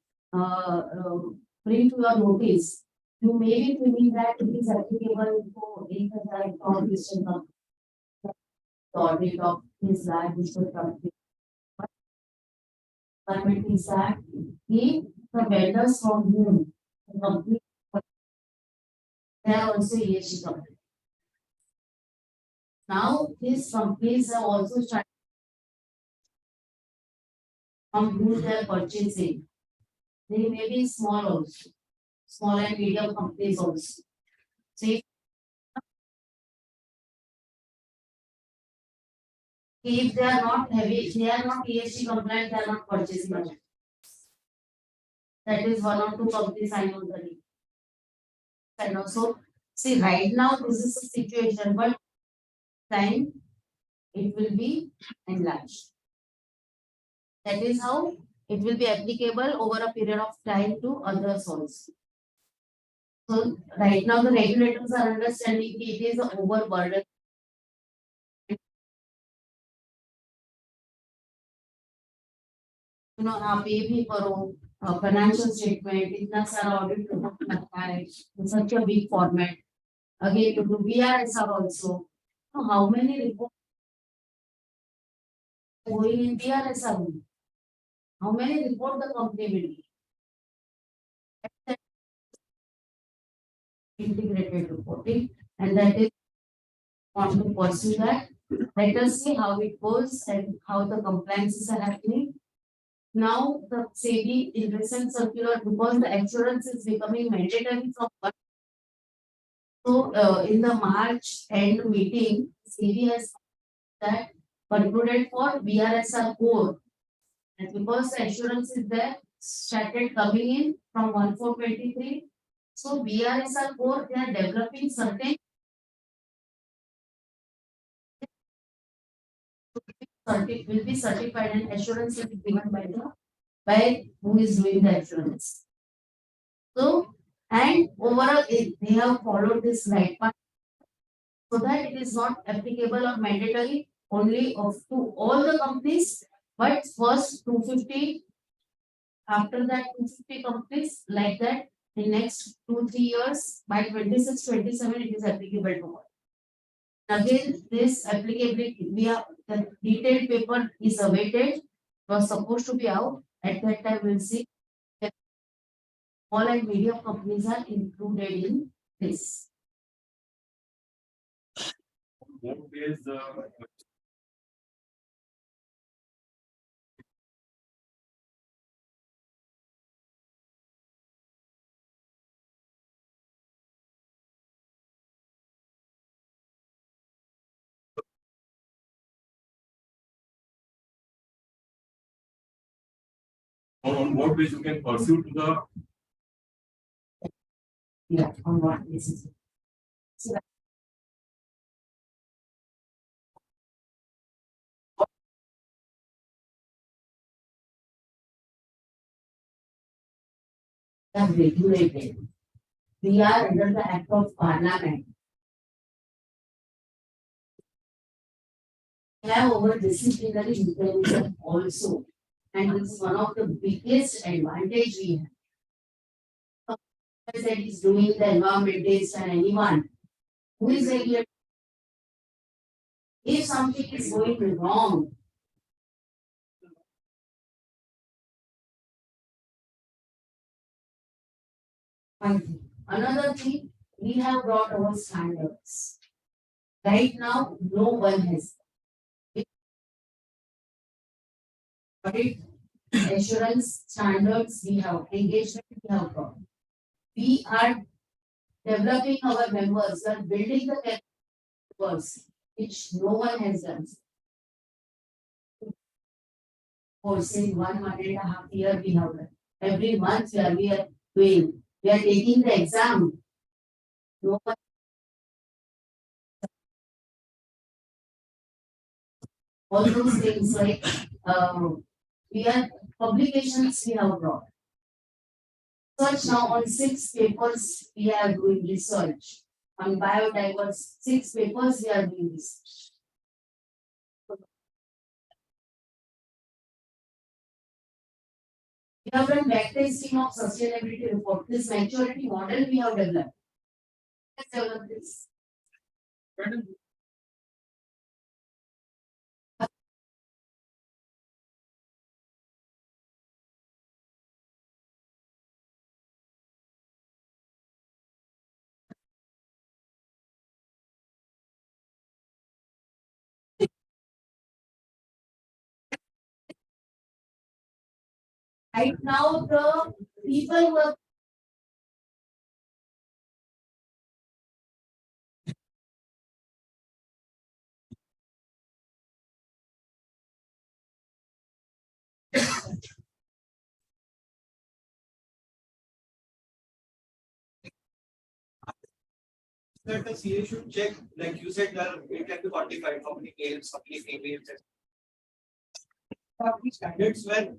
bring to your notice. You may be thinking that it is applicable for any competition of the audit of his life, which will come. But it is that he, the vendors from whom the company, they are also ESG companies. Now, these companies have also started from whom they are purchasing. They may be small also, small and medium companies also. So if they are not heavy, they are not ESG compliant, they are not purchasing much. That is one or two companies I know the name. And also, see, right now this is the situation, but time it will be enlarged. That is how it will be applicable over a period of time to others also. So right now the regulators are understanding it is an overburden. You know, आप ये भी करो, financial statement, इतना सारा audit report लगता है, in such a big format. Again, to do BRSR also. So how many reports going in BRSR? How many report the company will be? Integrated reporting, and that is want to pursue that. Let us see how it goes and how the compliances are happening. Now the SEBI in recent circular, because the assurance is becoming mandatory from one. So in the March end meeting, SEBI has that concluded for BRSR core. And because the assurance is there, started coming in from 1/4/23. So BRSR core, they are developing certain will be certified and assurance will be given by who is doing the assurance. So, and overall, they have followed this right path so that it is not applicable or mandatory only of to all the companies, but first 250, after that 250 companies, like that in next 2-3 years, by 26-27 it is applicable to all. Again, this applicability, we are the detailed paper is awaited, was supposed to be out. At that time, we'll see that small and medium companies are included in this. What is the or on what ways you can pursue to the Yeah, on what basis? So that regulated. We are under the Act of Parliament. We have over disciplinary mechanism also, and this is one of the biggest advantage we have. says that he's doing the environment test and anyone who is regulated, if something is going wrong, one thing. Another thing, we have brought our standards. Right now, no one has. Audit assurance standards we have, engagement we have brought. We are developing our members, we are building the members, which no one has done. For say 1.5 years we have done. Every month we are doing, we are taking the exam. No one. All those things like we are publications we have brought. Search now on 6 papers we are doing research. On biodiverse, 6 papers we are doing research. We have done backtesting of sustainability report. This maturity model we have developed. Let's develop this. Right now, the people who are that the CA should check, like you said, that it can be quantified, how many males, how many females. Have these standards where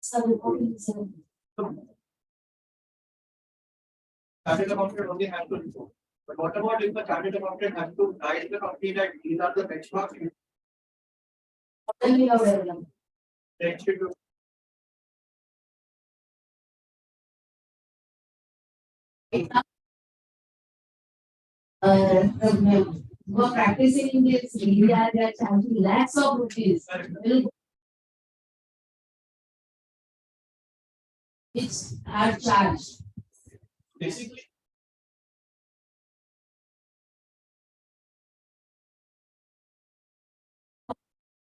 some reporting. chartered accountant only have to report. But what about if the chartered accountant has to guide the company that these are the benchmarks? Then we have developed. Then should do. Who are practicing in this area, they are charging lakhs of rupees. Which are charged. Basically,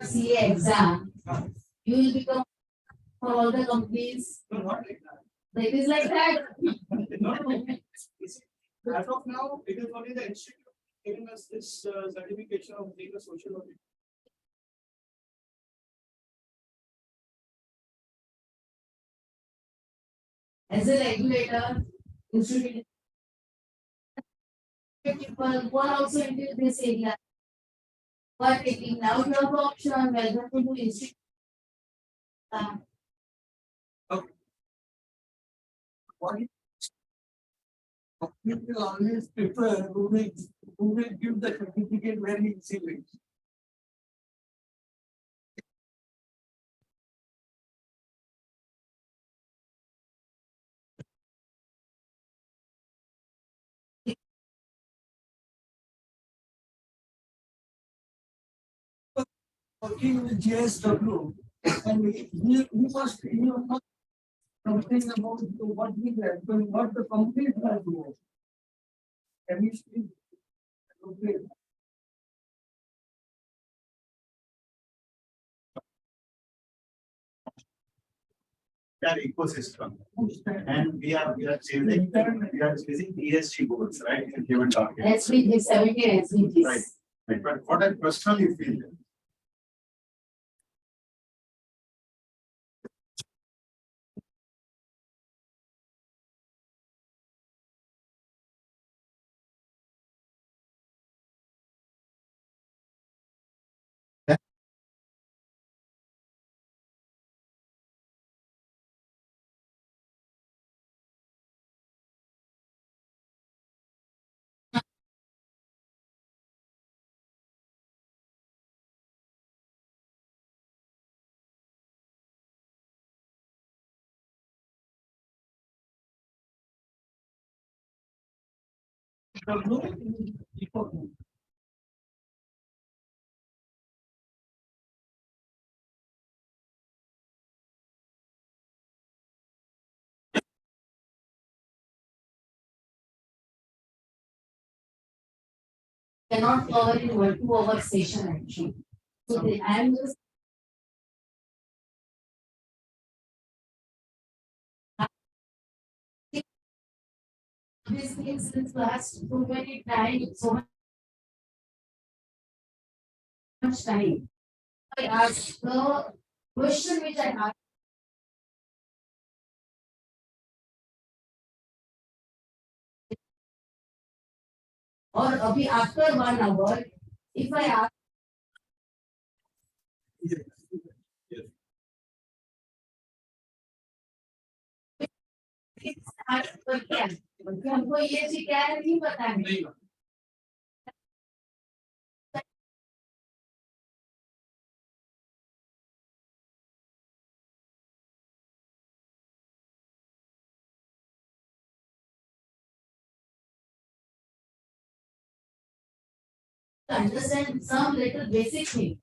CA exam, you will become for all the companies. no, not like that. It is like that. As of now, it is only the institute giving us this certification of being a social worker. As a regulator, you should people who are also into this area. Who are taking now you have the option whether to do institute. What People always prefer who will give the certificate when he receives it. Working with JSW, and he must know something about what we have, what the company has done. Chemistry. Okay. Their ecosystem. And we are chasing ESG goals, right? And given targets. SB 17 SBGs. Right. Right. But what I personally feel Cannot cover in 1 2 hour session actually. So I am just this things since last so many times, so much time. I asked the question which I asked. Or after 1 hour, if I ask तो क्या क्योंकि हमको ये चीज क्या है नहीं पता है to understand some little basic thing.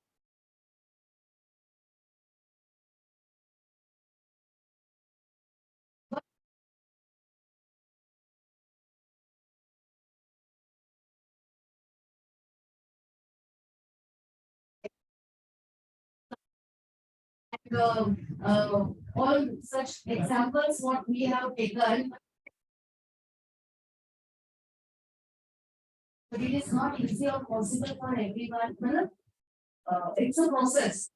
All such examples what we have taken, but it is not easy or possible for everyone. It's a process.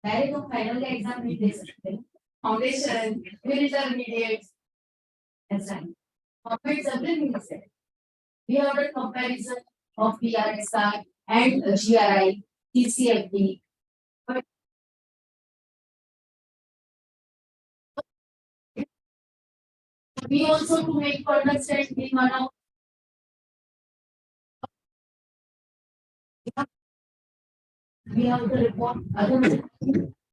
Direct to final exam with this foundation, intermediate, etc. Completes everything is there. We have a comparison of PRSR and GRI, TCFD. But we also to make further steps in one of we have the report other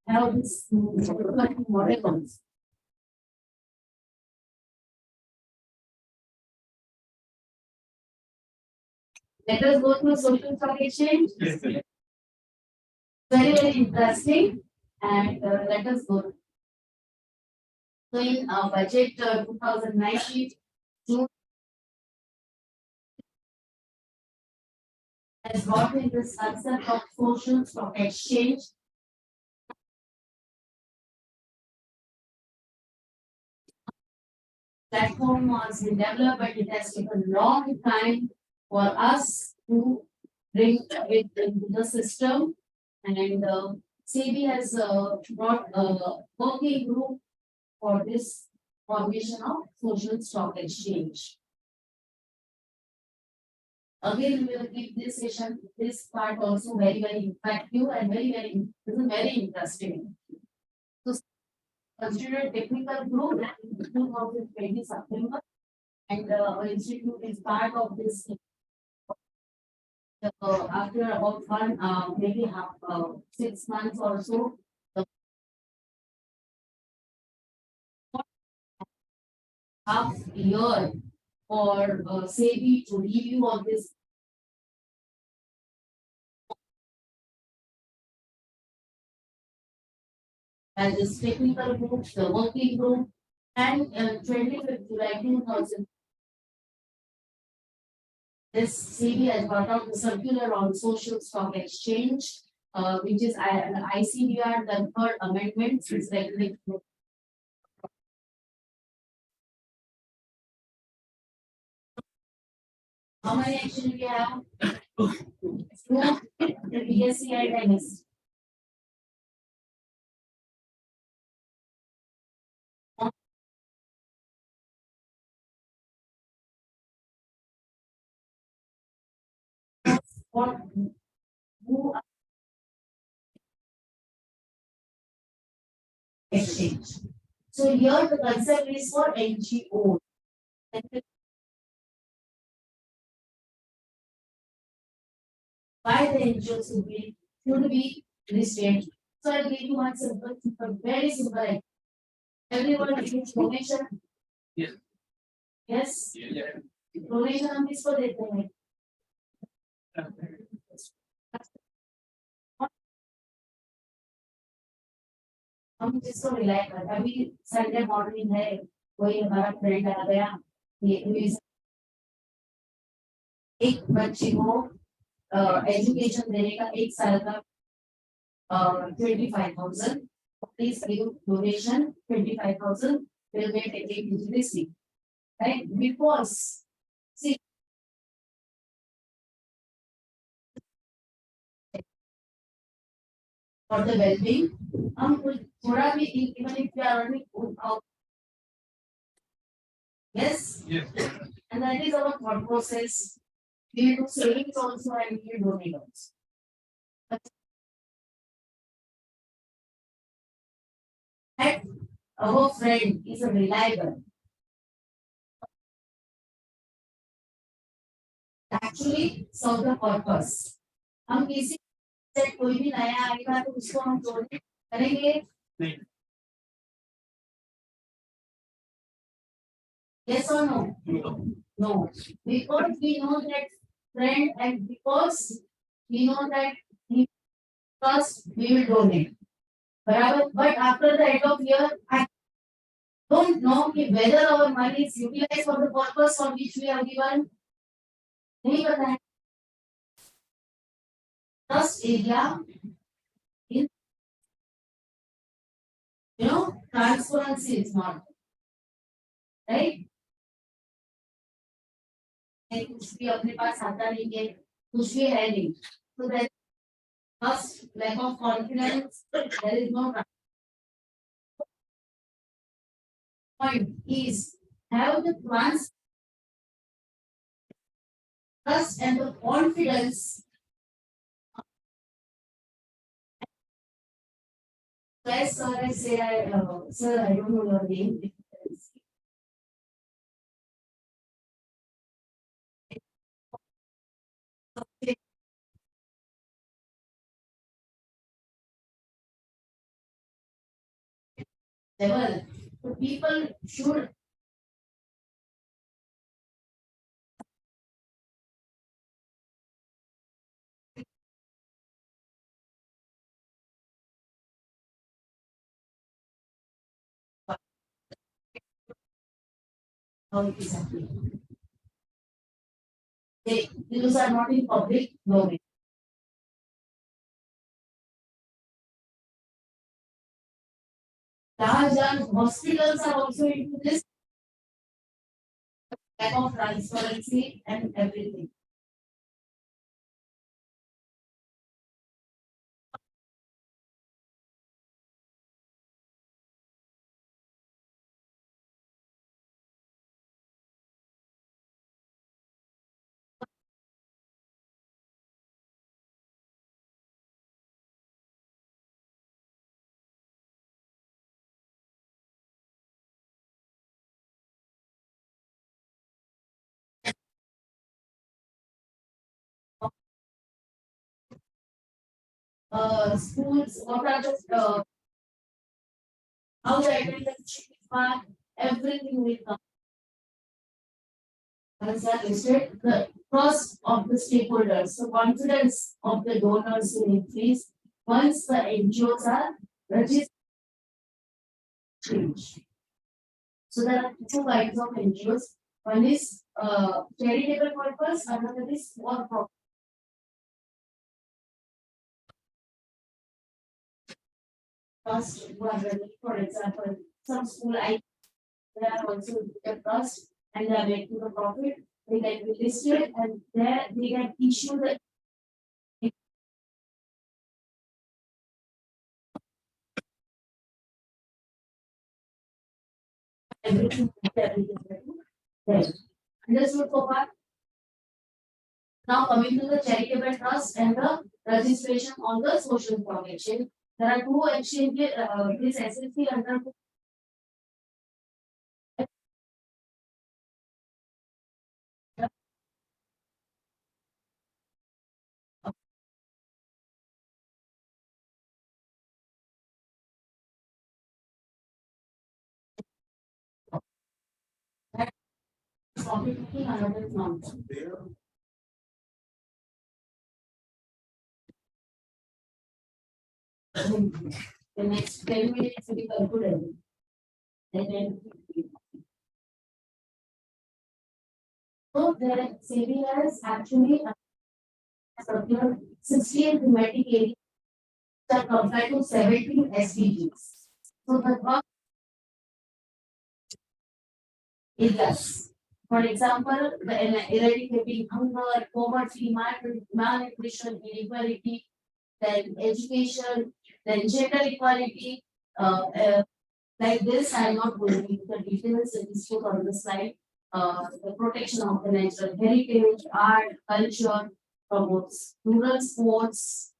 have this models. Let us go through social stock exchange. Yes, sir. Very, very interesting. And let us go. So in budget 2019, June has brought in this concept of social stock exchange. Platform was developed, but it has taken a long time for us to bring it into the system. And CB has brought a working group for this formation of social stock exchange. Again, we will keep this session, this part also very, very effective and very interesting. So consider technical group in 2020 September, and our institute is part of this. After about maybe 6 months or so, half year for SEBI to review on this. And this technical group, the working group, and 25th July 2000. This SEBI has brought out the circular on social stock exchange, which is an ICDR, the third amendment, is regulatory. How many actually we have? Two, the BSc and MS. What who exchange. So here the concept is for NGO. Why the NGOs should be listed. So I'll give you one simple, very simple. Everyone needs donation. Yes. Yes. Yeah. Donation हम किसको देते हैं? हम जिसको rely करते हैं। अभी Sunday morning है, कोई हमारा फ्रेंड आ गया, ये एक बच्चे को एजुकेशन देने का 1 साल का 25,000, please give donation 25,000 will be taken into this thing, right? Because see, for the well-being, हम कुछ थोड़ा भी even if we are earning out, yes, Yes. and that is our thought process. We do savings also and we donate also. That our friend is a reliable. Actually serve the purpose. हम किसी से कोई भी नया आएगा तो उसको हम donate करेंगे? नहीं. Yes or no? No. Because we know that friend and because we know that he first we will donate. But after the end of year, I don't know whether our money is utilized for the purpose for which we have given. नहीं पता है. Trust area in, transparency is not, right? कुछ भी अपने पास आता नहीं है, कुछ भी है नहीं, so that first lack of confidence, there is no point is have the trust and the confidence. Yes, sir, I say, sir, I don't know your name. Level, so people should how exactly. Those are not in public domain. Large hospitals are also into this lack of transparency and everything. Schools, what are the how the attendance part, everything will come. As I listed, the trust of the stakeholders, the confidence of the donors will increase once the NGOs are registered. So there are two kinds of NGOs. One is charitable purpose, another is for profit. Trust, for example, some school I they are also the trust and they are making the profit. They get be listed and there they can issue the everything. There. Understood for what? Now coming to the charitable trust and the registration on the social information. There are two exchanges, this SSE under looking another norm. There, The next 10 minutes will be concluded. And then. So the saving has actually circular 16 thematic areas that compared to 17 SDGs. So the first areas, for example, the eradicating hunger, poverty, malnutrition, inequality, then education, then gender equality. Like this, I am not going into the details. It is put on the slide. The protection of the natural heritage, art, culture, promotes rural sports,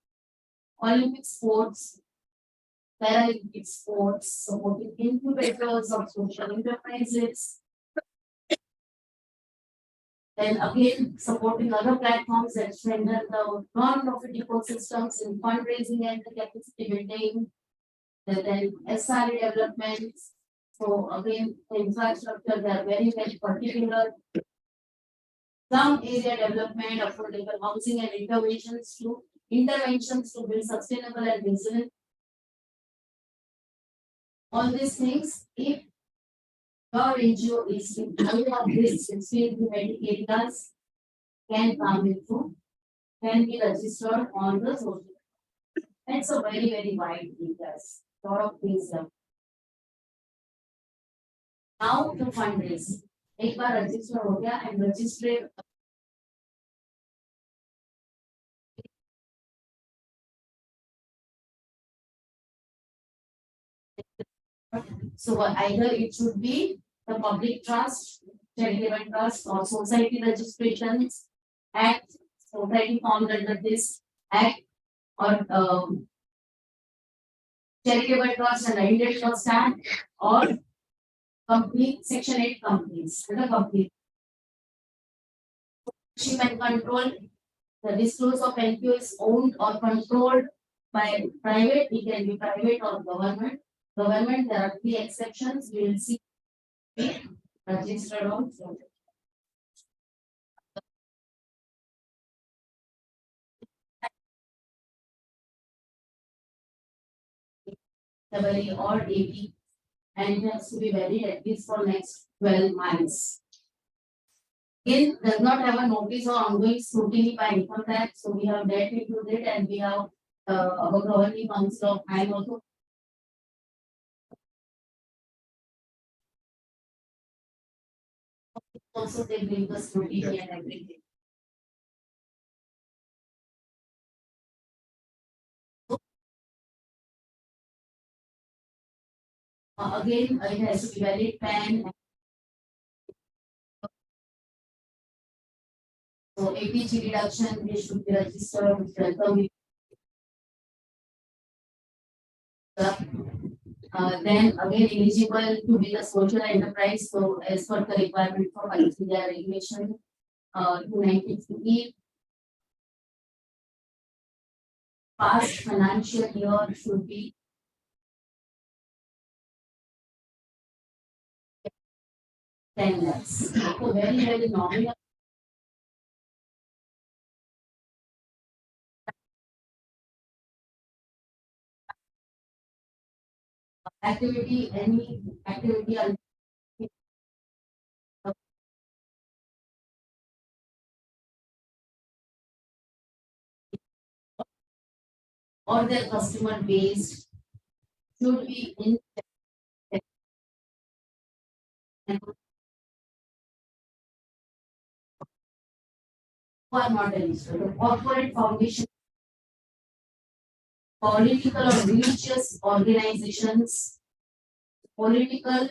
Olympic sports, Paralympic sports, supporting incubators of social enterprises. Then again, supporting other platforms that strengthen the non-profit ecosystems in fundraising and the capacity building. Then SRE development. So again, the infrastructure, they are very, very particular. Some area development, affordable housing and interventions to build sustainable and resilient. All these things, if your NGO is in all of this 16 thematic areas, can come into, can be registered on the social. That's a very, very wide areas. Lot of things are. Now the fundraising. एक बार register हो गया and register. So either it should be the public trust, charitable trust, or society registrations act, society formed under this act, or charitable trust and Indian trust act, or complete section 8 companies, the complete. And control, the disclose of NPO is owned or controlled by private, it can be private or government. Government, there are 3 exceptions, we will see. Registered also. Or 80, and it has to be valid at least for next 12 months. It does not have a notice or ongoing scrutiny by income tax, so we have that included it, and we have our governing council of time also. Also, they bring the scrutiny and everything. Again, it has to be valid PAN. So APG reduction, they should be registered with the then again eligible to be the social enterprise. So as per the requirement for ICAR regulation, 293, past financial year should be 10 lakhs. So very, very nominal. Activity, any activity or their customer base should be in who are not eligible. The corporate foundation, political or religious organizations, political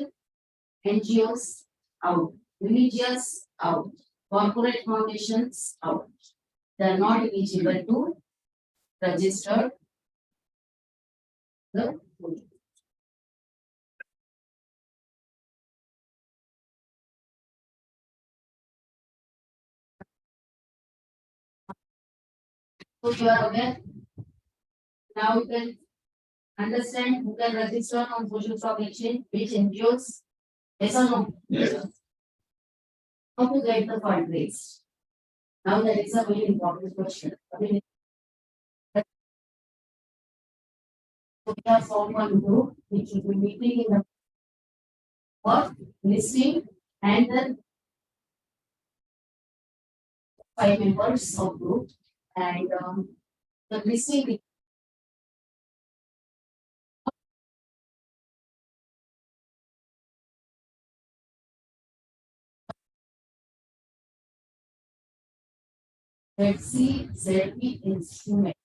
NGOs out, religious out, corporate foundations out. They are not eligible to register the food. So you are aware. Now you can understand who can register on social stock exchange, which NGOs. Yes or no? yes. How to get the fund raised? Now that is a very important question. I mean, we have formed one group which will be meeting in the work, listening, and then 5 members of group and the listening. SSE, ZP instrument.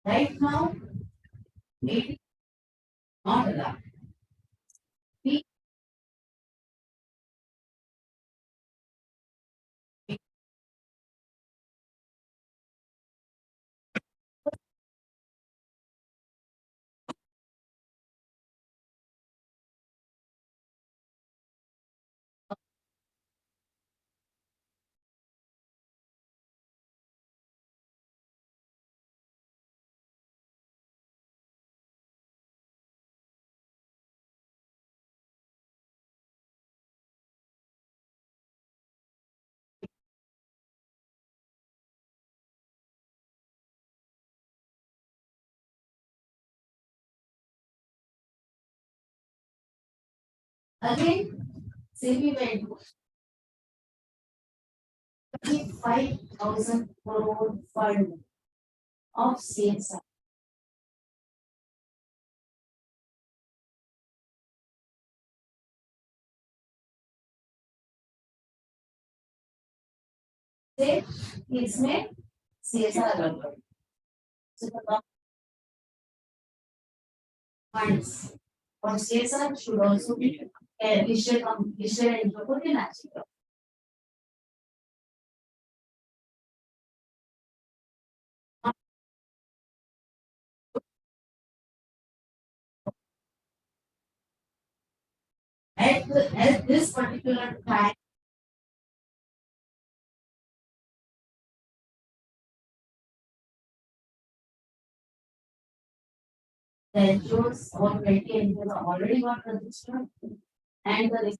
Right now, it is not allowed. We again, say we went 5,000 crore fund of CSR. Say, इसमें CSR अलग है. So the funds for CSR should also be listed in the national. At this particular time, the NGOs or 20 NGOs are already got registered and the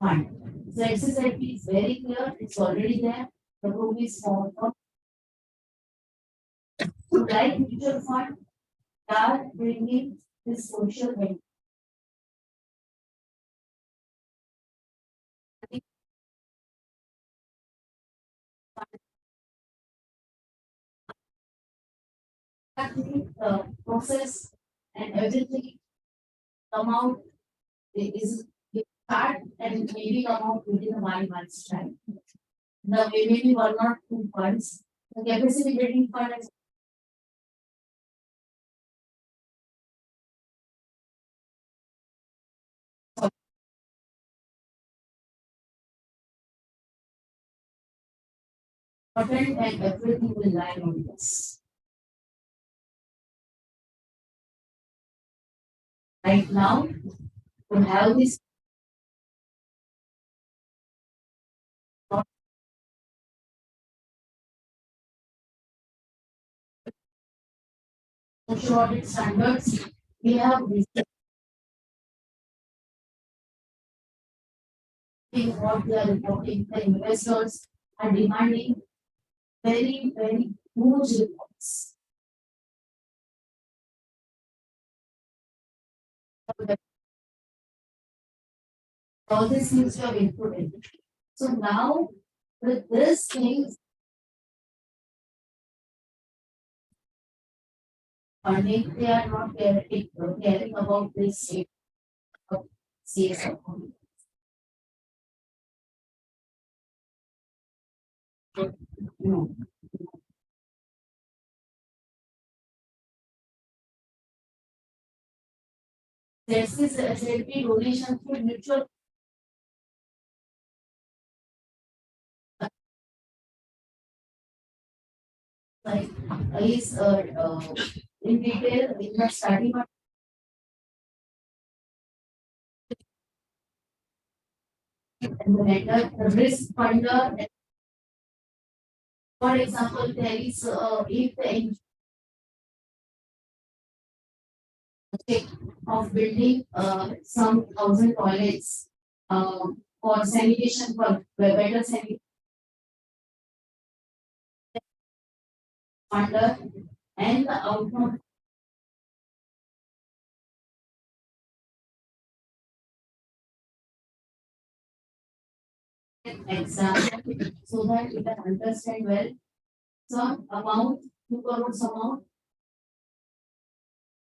fund. So SSE is very clear, it's already there, the group is formed. So like mutual fund, are bringing this social benefit. The process and everything come out is start and maybe come out within a 1 month's time. The maybe 1 or 2 funds, the capacity building fund is important and everything will lie on this. Right now, to have this social audit standards, we have what they are reporting, the investors are demanding very, very huge reports. All these things you have included. So now with this thing, funding, they are not caring about this CSR. No. This is SLP donation through mutual like is in detail in the study, but and the letter, the risk funder. For example, there is if the of building some 1,000 toilets for sanitation, for better sanitation funder, and the outcome example, so that you can understand well some amount, 2 crores amount,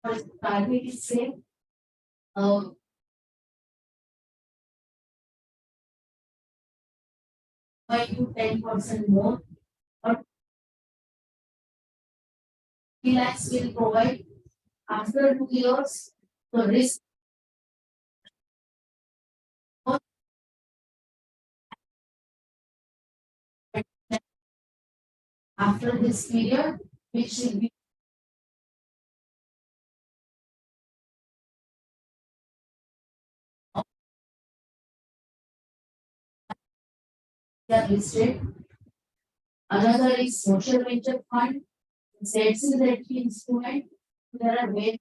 for target is same, 5 to 10% more, but 3 lakhs will provide after 2 years, the risk after this period, which should be listed. Another is social venture fund, ZCZP instrument. There are various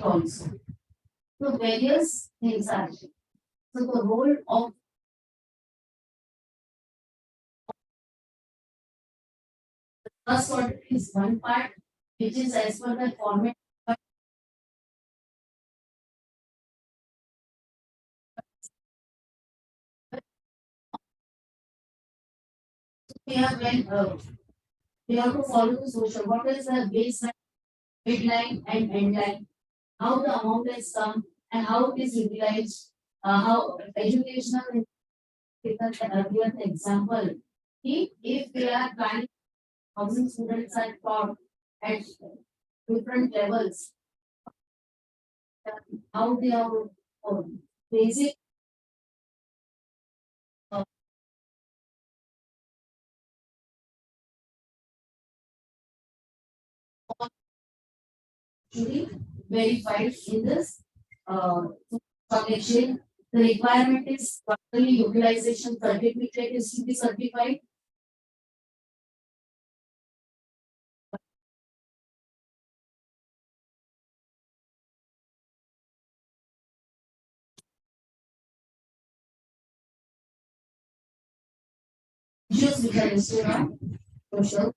also. So various things are there. So the role of first order is one part, which is as per the format. But we have when we have to follow the social. What is the baseline, midline, and end line? How the amount has come and how it is utilized. How educational is taken earlier example. If they are planning 1,000 students are taught at different levels, how they are basic actually verified in this stock exchange. The requirement is quarterly utilization certificate is to be certified. Issues which are listed on social.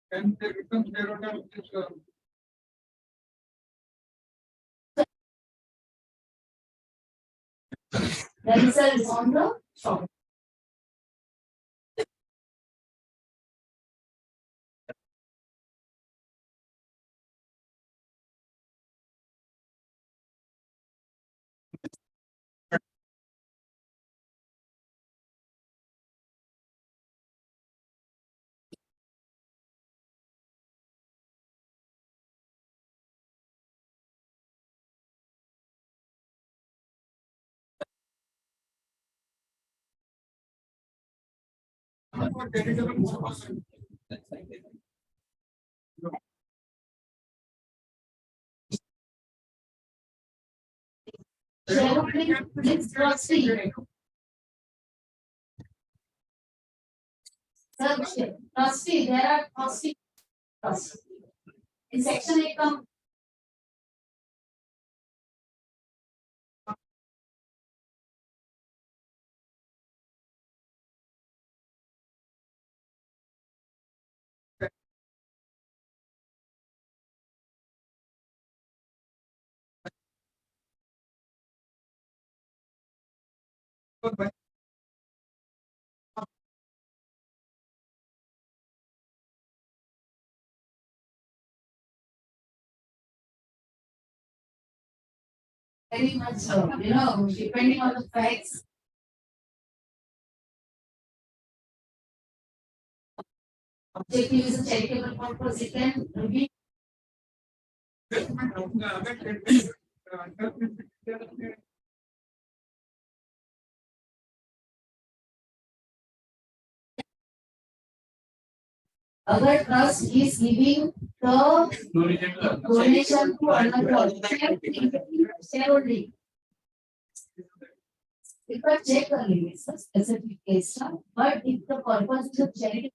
And they become zero down. The result is on the shop. Shareholding is trustee. Trustee, there are trustee. In section 8 come Very much, depending on the facts. Objective is a charitable purpose, it can be. Other trust is giving the donation to another shareholding. If I check a limit, it's a specific case, but if the purpose is a charity.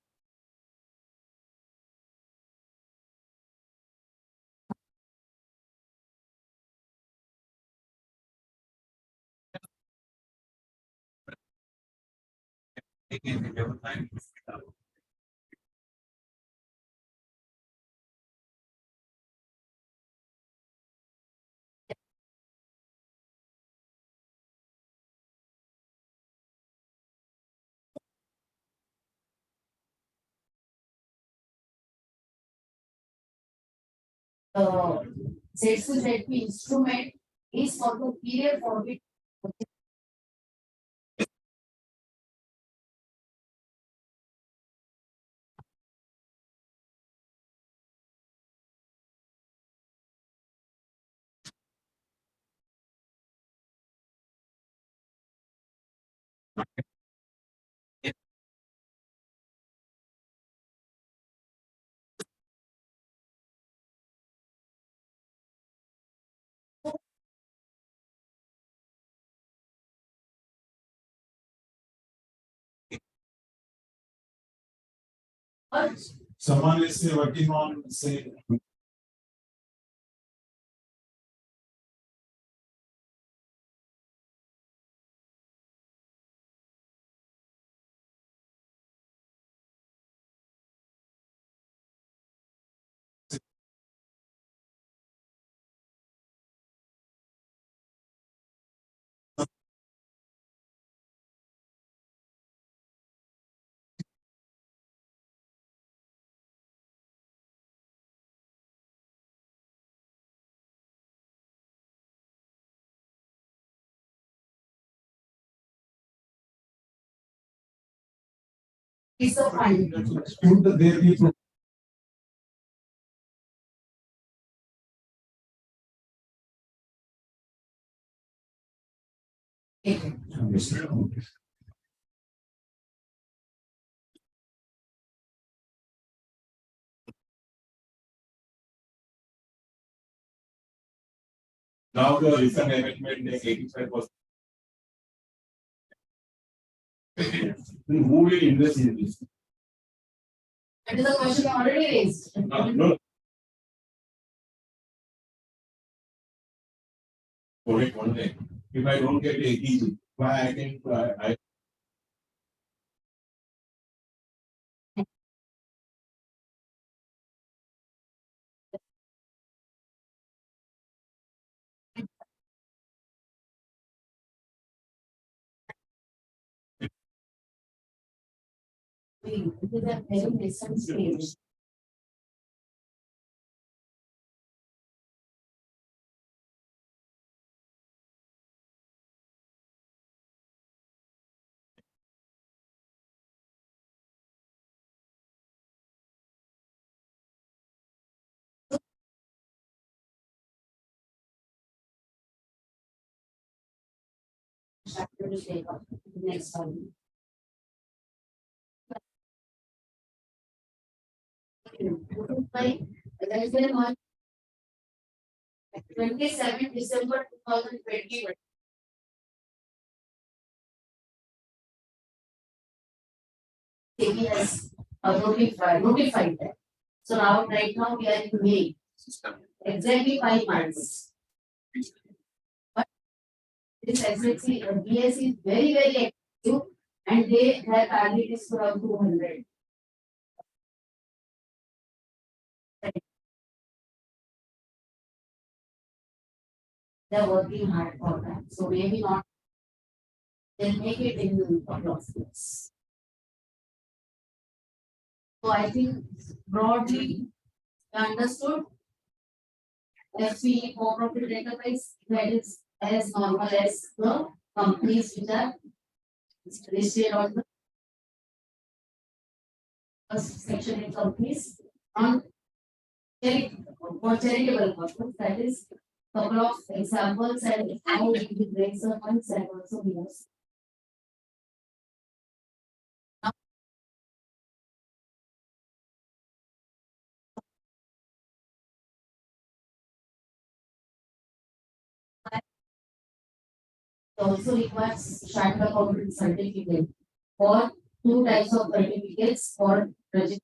ZP instrument is for the period for which. Someone is working on, say, Is the fund. should there be now the recent amendment is 85%. Who will invest in this? That is a question already raised. No. Correct one day. If I don't get ATG, why I can, I. It is a very recent stage. Chapter to take up next one. By less than 27 December 2020. SEBI has notified that. So now, right now, we are in May. Exactly 5 months. But this SSE, BSE is very, very active and their target is around 200. They are working hard for that. So maybe not They'll make it in a couple of years. So I think broadly understood. SPE for-profit enterprise, that is as normal as the companies which are listed on the first section in companies on for charitable purpose. That is couple of examples and how it will raise the funds and also years. Also requires chartered accountant certificate or two types of certificates for registration.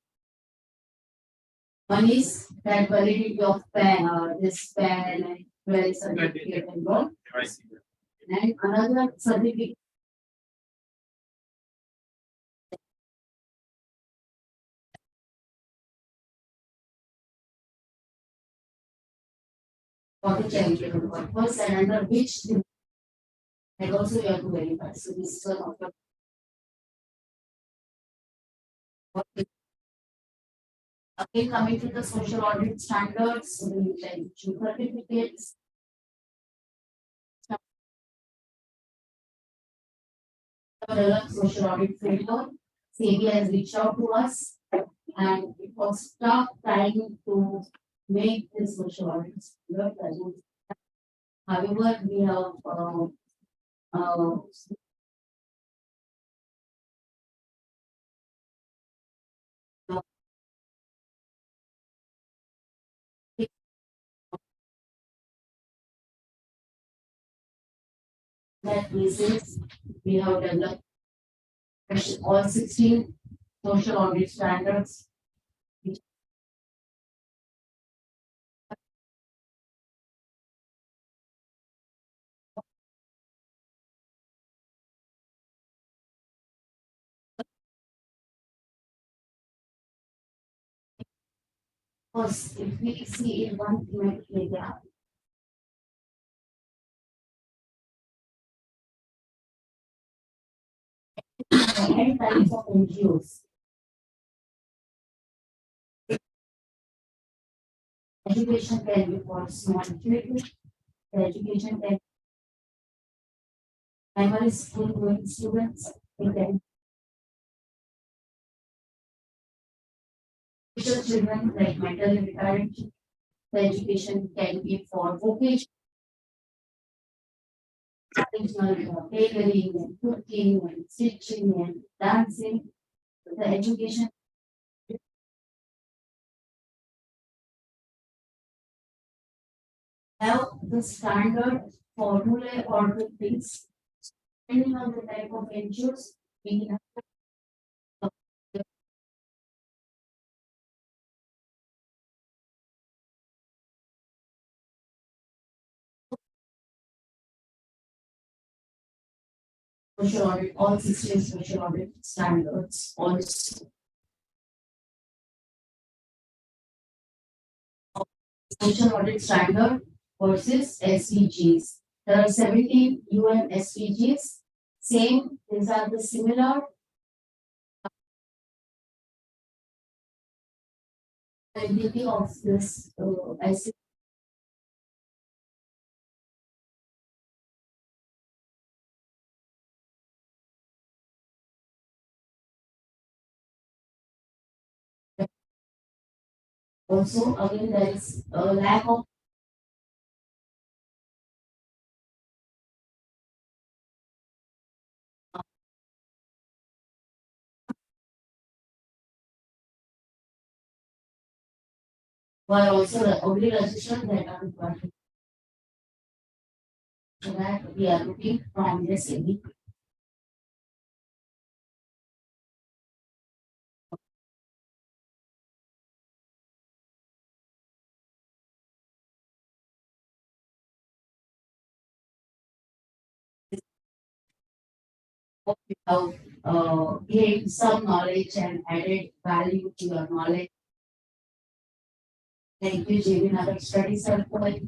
One is that validity of PAN, this PAN and valid certificate and all. And another certificate for the charitable purpose and under which and also you have to verify. So this is one of the again coming to the social audit standards, we like two certificates. Develop social audit framework. CB has reached out to us and it was tough trying to make this social audit work. However, we have that basis, we have developed all 16 social audit standards. Because if we see in one area, any types of NGOs. Education can be for small children, education can primary school going students, it can teacher children like mentally retarded, the education can be for vocation. Traditional tailoring and cooking and stitching and dancing, the education. Have the standard formula or the things, depending on the type of NGOs, we have social audit, all 16 social audit standards also. Social audit standard versus SDGs. There are 17 UN SDGs. Same, these are the similar. Ability of this IC. Also, again, there is a lack of while also the only registered that are required. So that we are looking from this area. Gain some knowledge and added value to your knowledge. Thank you, JV, another study circle.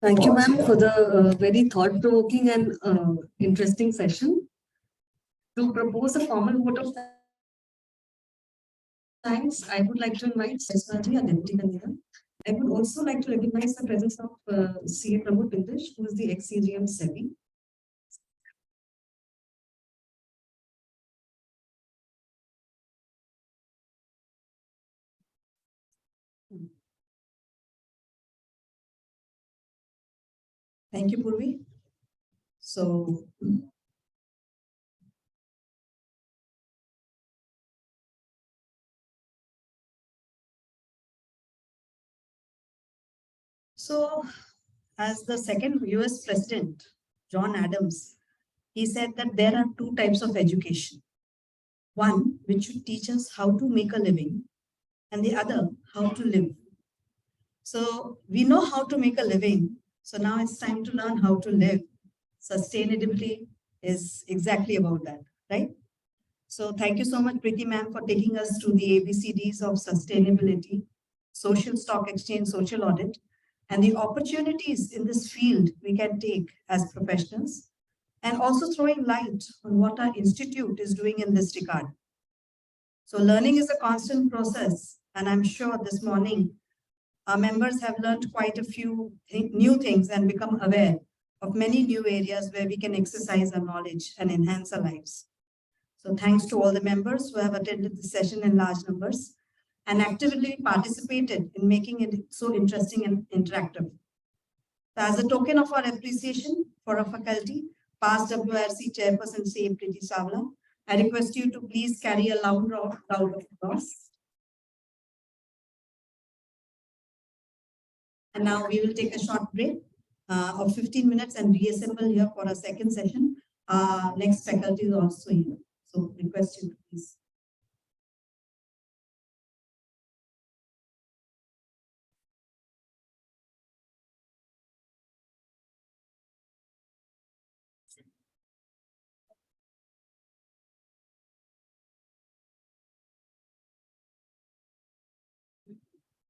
Thank you, ma'am, for the very thought-provoking and interesting session. To propose a formal vote of thanks, I would like to invite Seswaji, our Deputy Convener. I would also like to recognize the presence of CA Pramod Bindish, who is the ex-CGM SEBI. Thank you, Purvi. So, as the second US President, John Adams, he said that there are two types of education. One, which should teach us how to make a living, and the other, how to live. So we know how to make a living. So now it's time to learn how to live. Sustainability is exactly about that, right? So thank you so much, Priti ma'am, for taking us through the ABCDs of sustainability, social stock exchange, social audit, and the opportunities in this field we can take as professionals, and also throwing light on what our institute is doing in this regard. So learning is a constant process, and I'm sure this morning our members have learned quite a few new things and become aware of many new areas where we can exercise our knowledge and enhance our lives. So thanks to all the members who have attended the session in large numbers and actively participated in making it so interesting and interactive. So as a token of our appreciation for our faculty, past WRC Chairperson C. Priti Savla, I request you to please carry a loud round of applause. And now we will take a short break of 15 minutes and reassemble here for our second session. Next faculty is also here. So request you to please.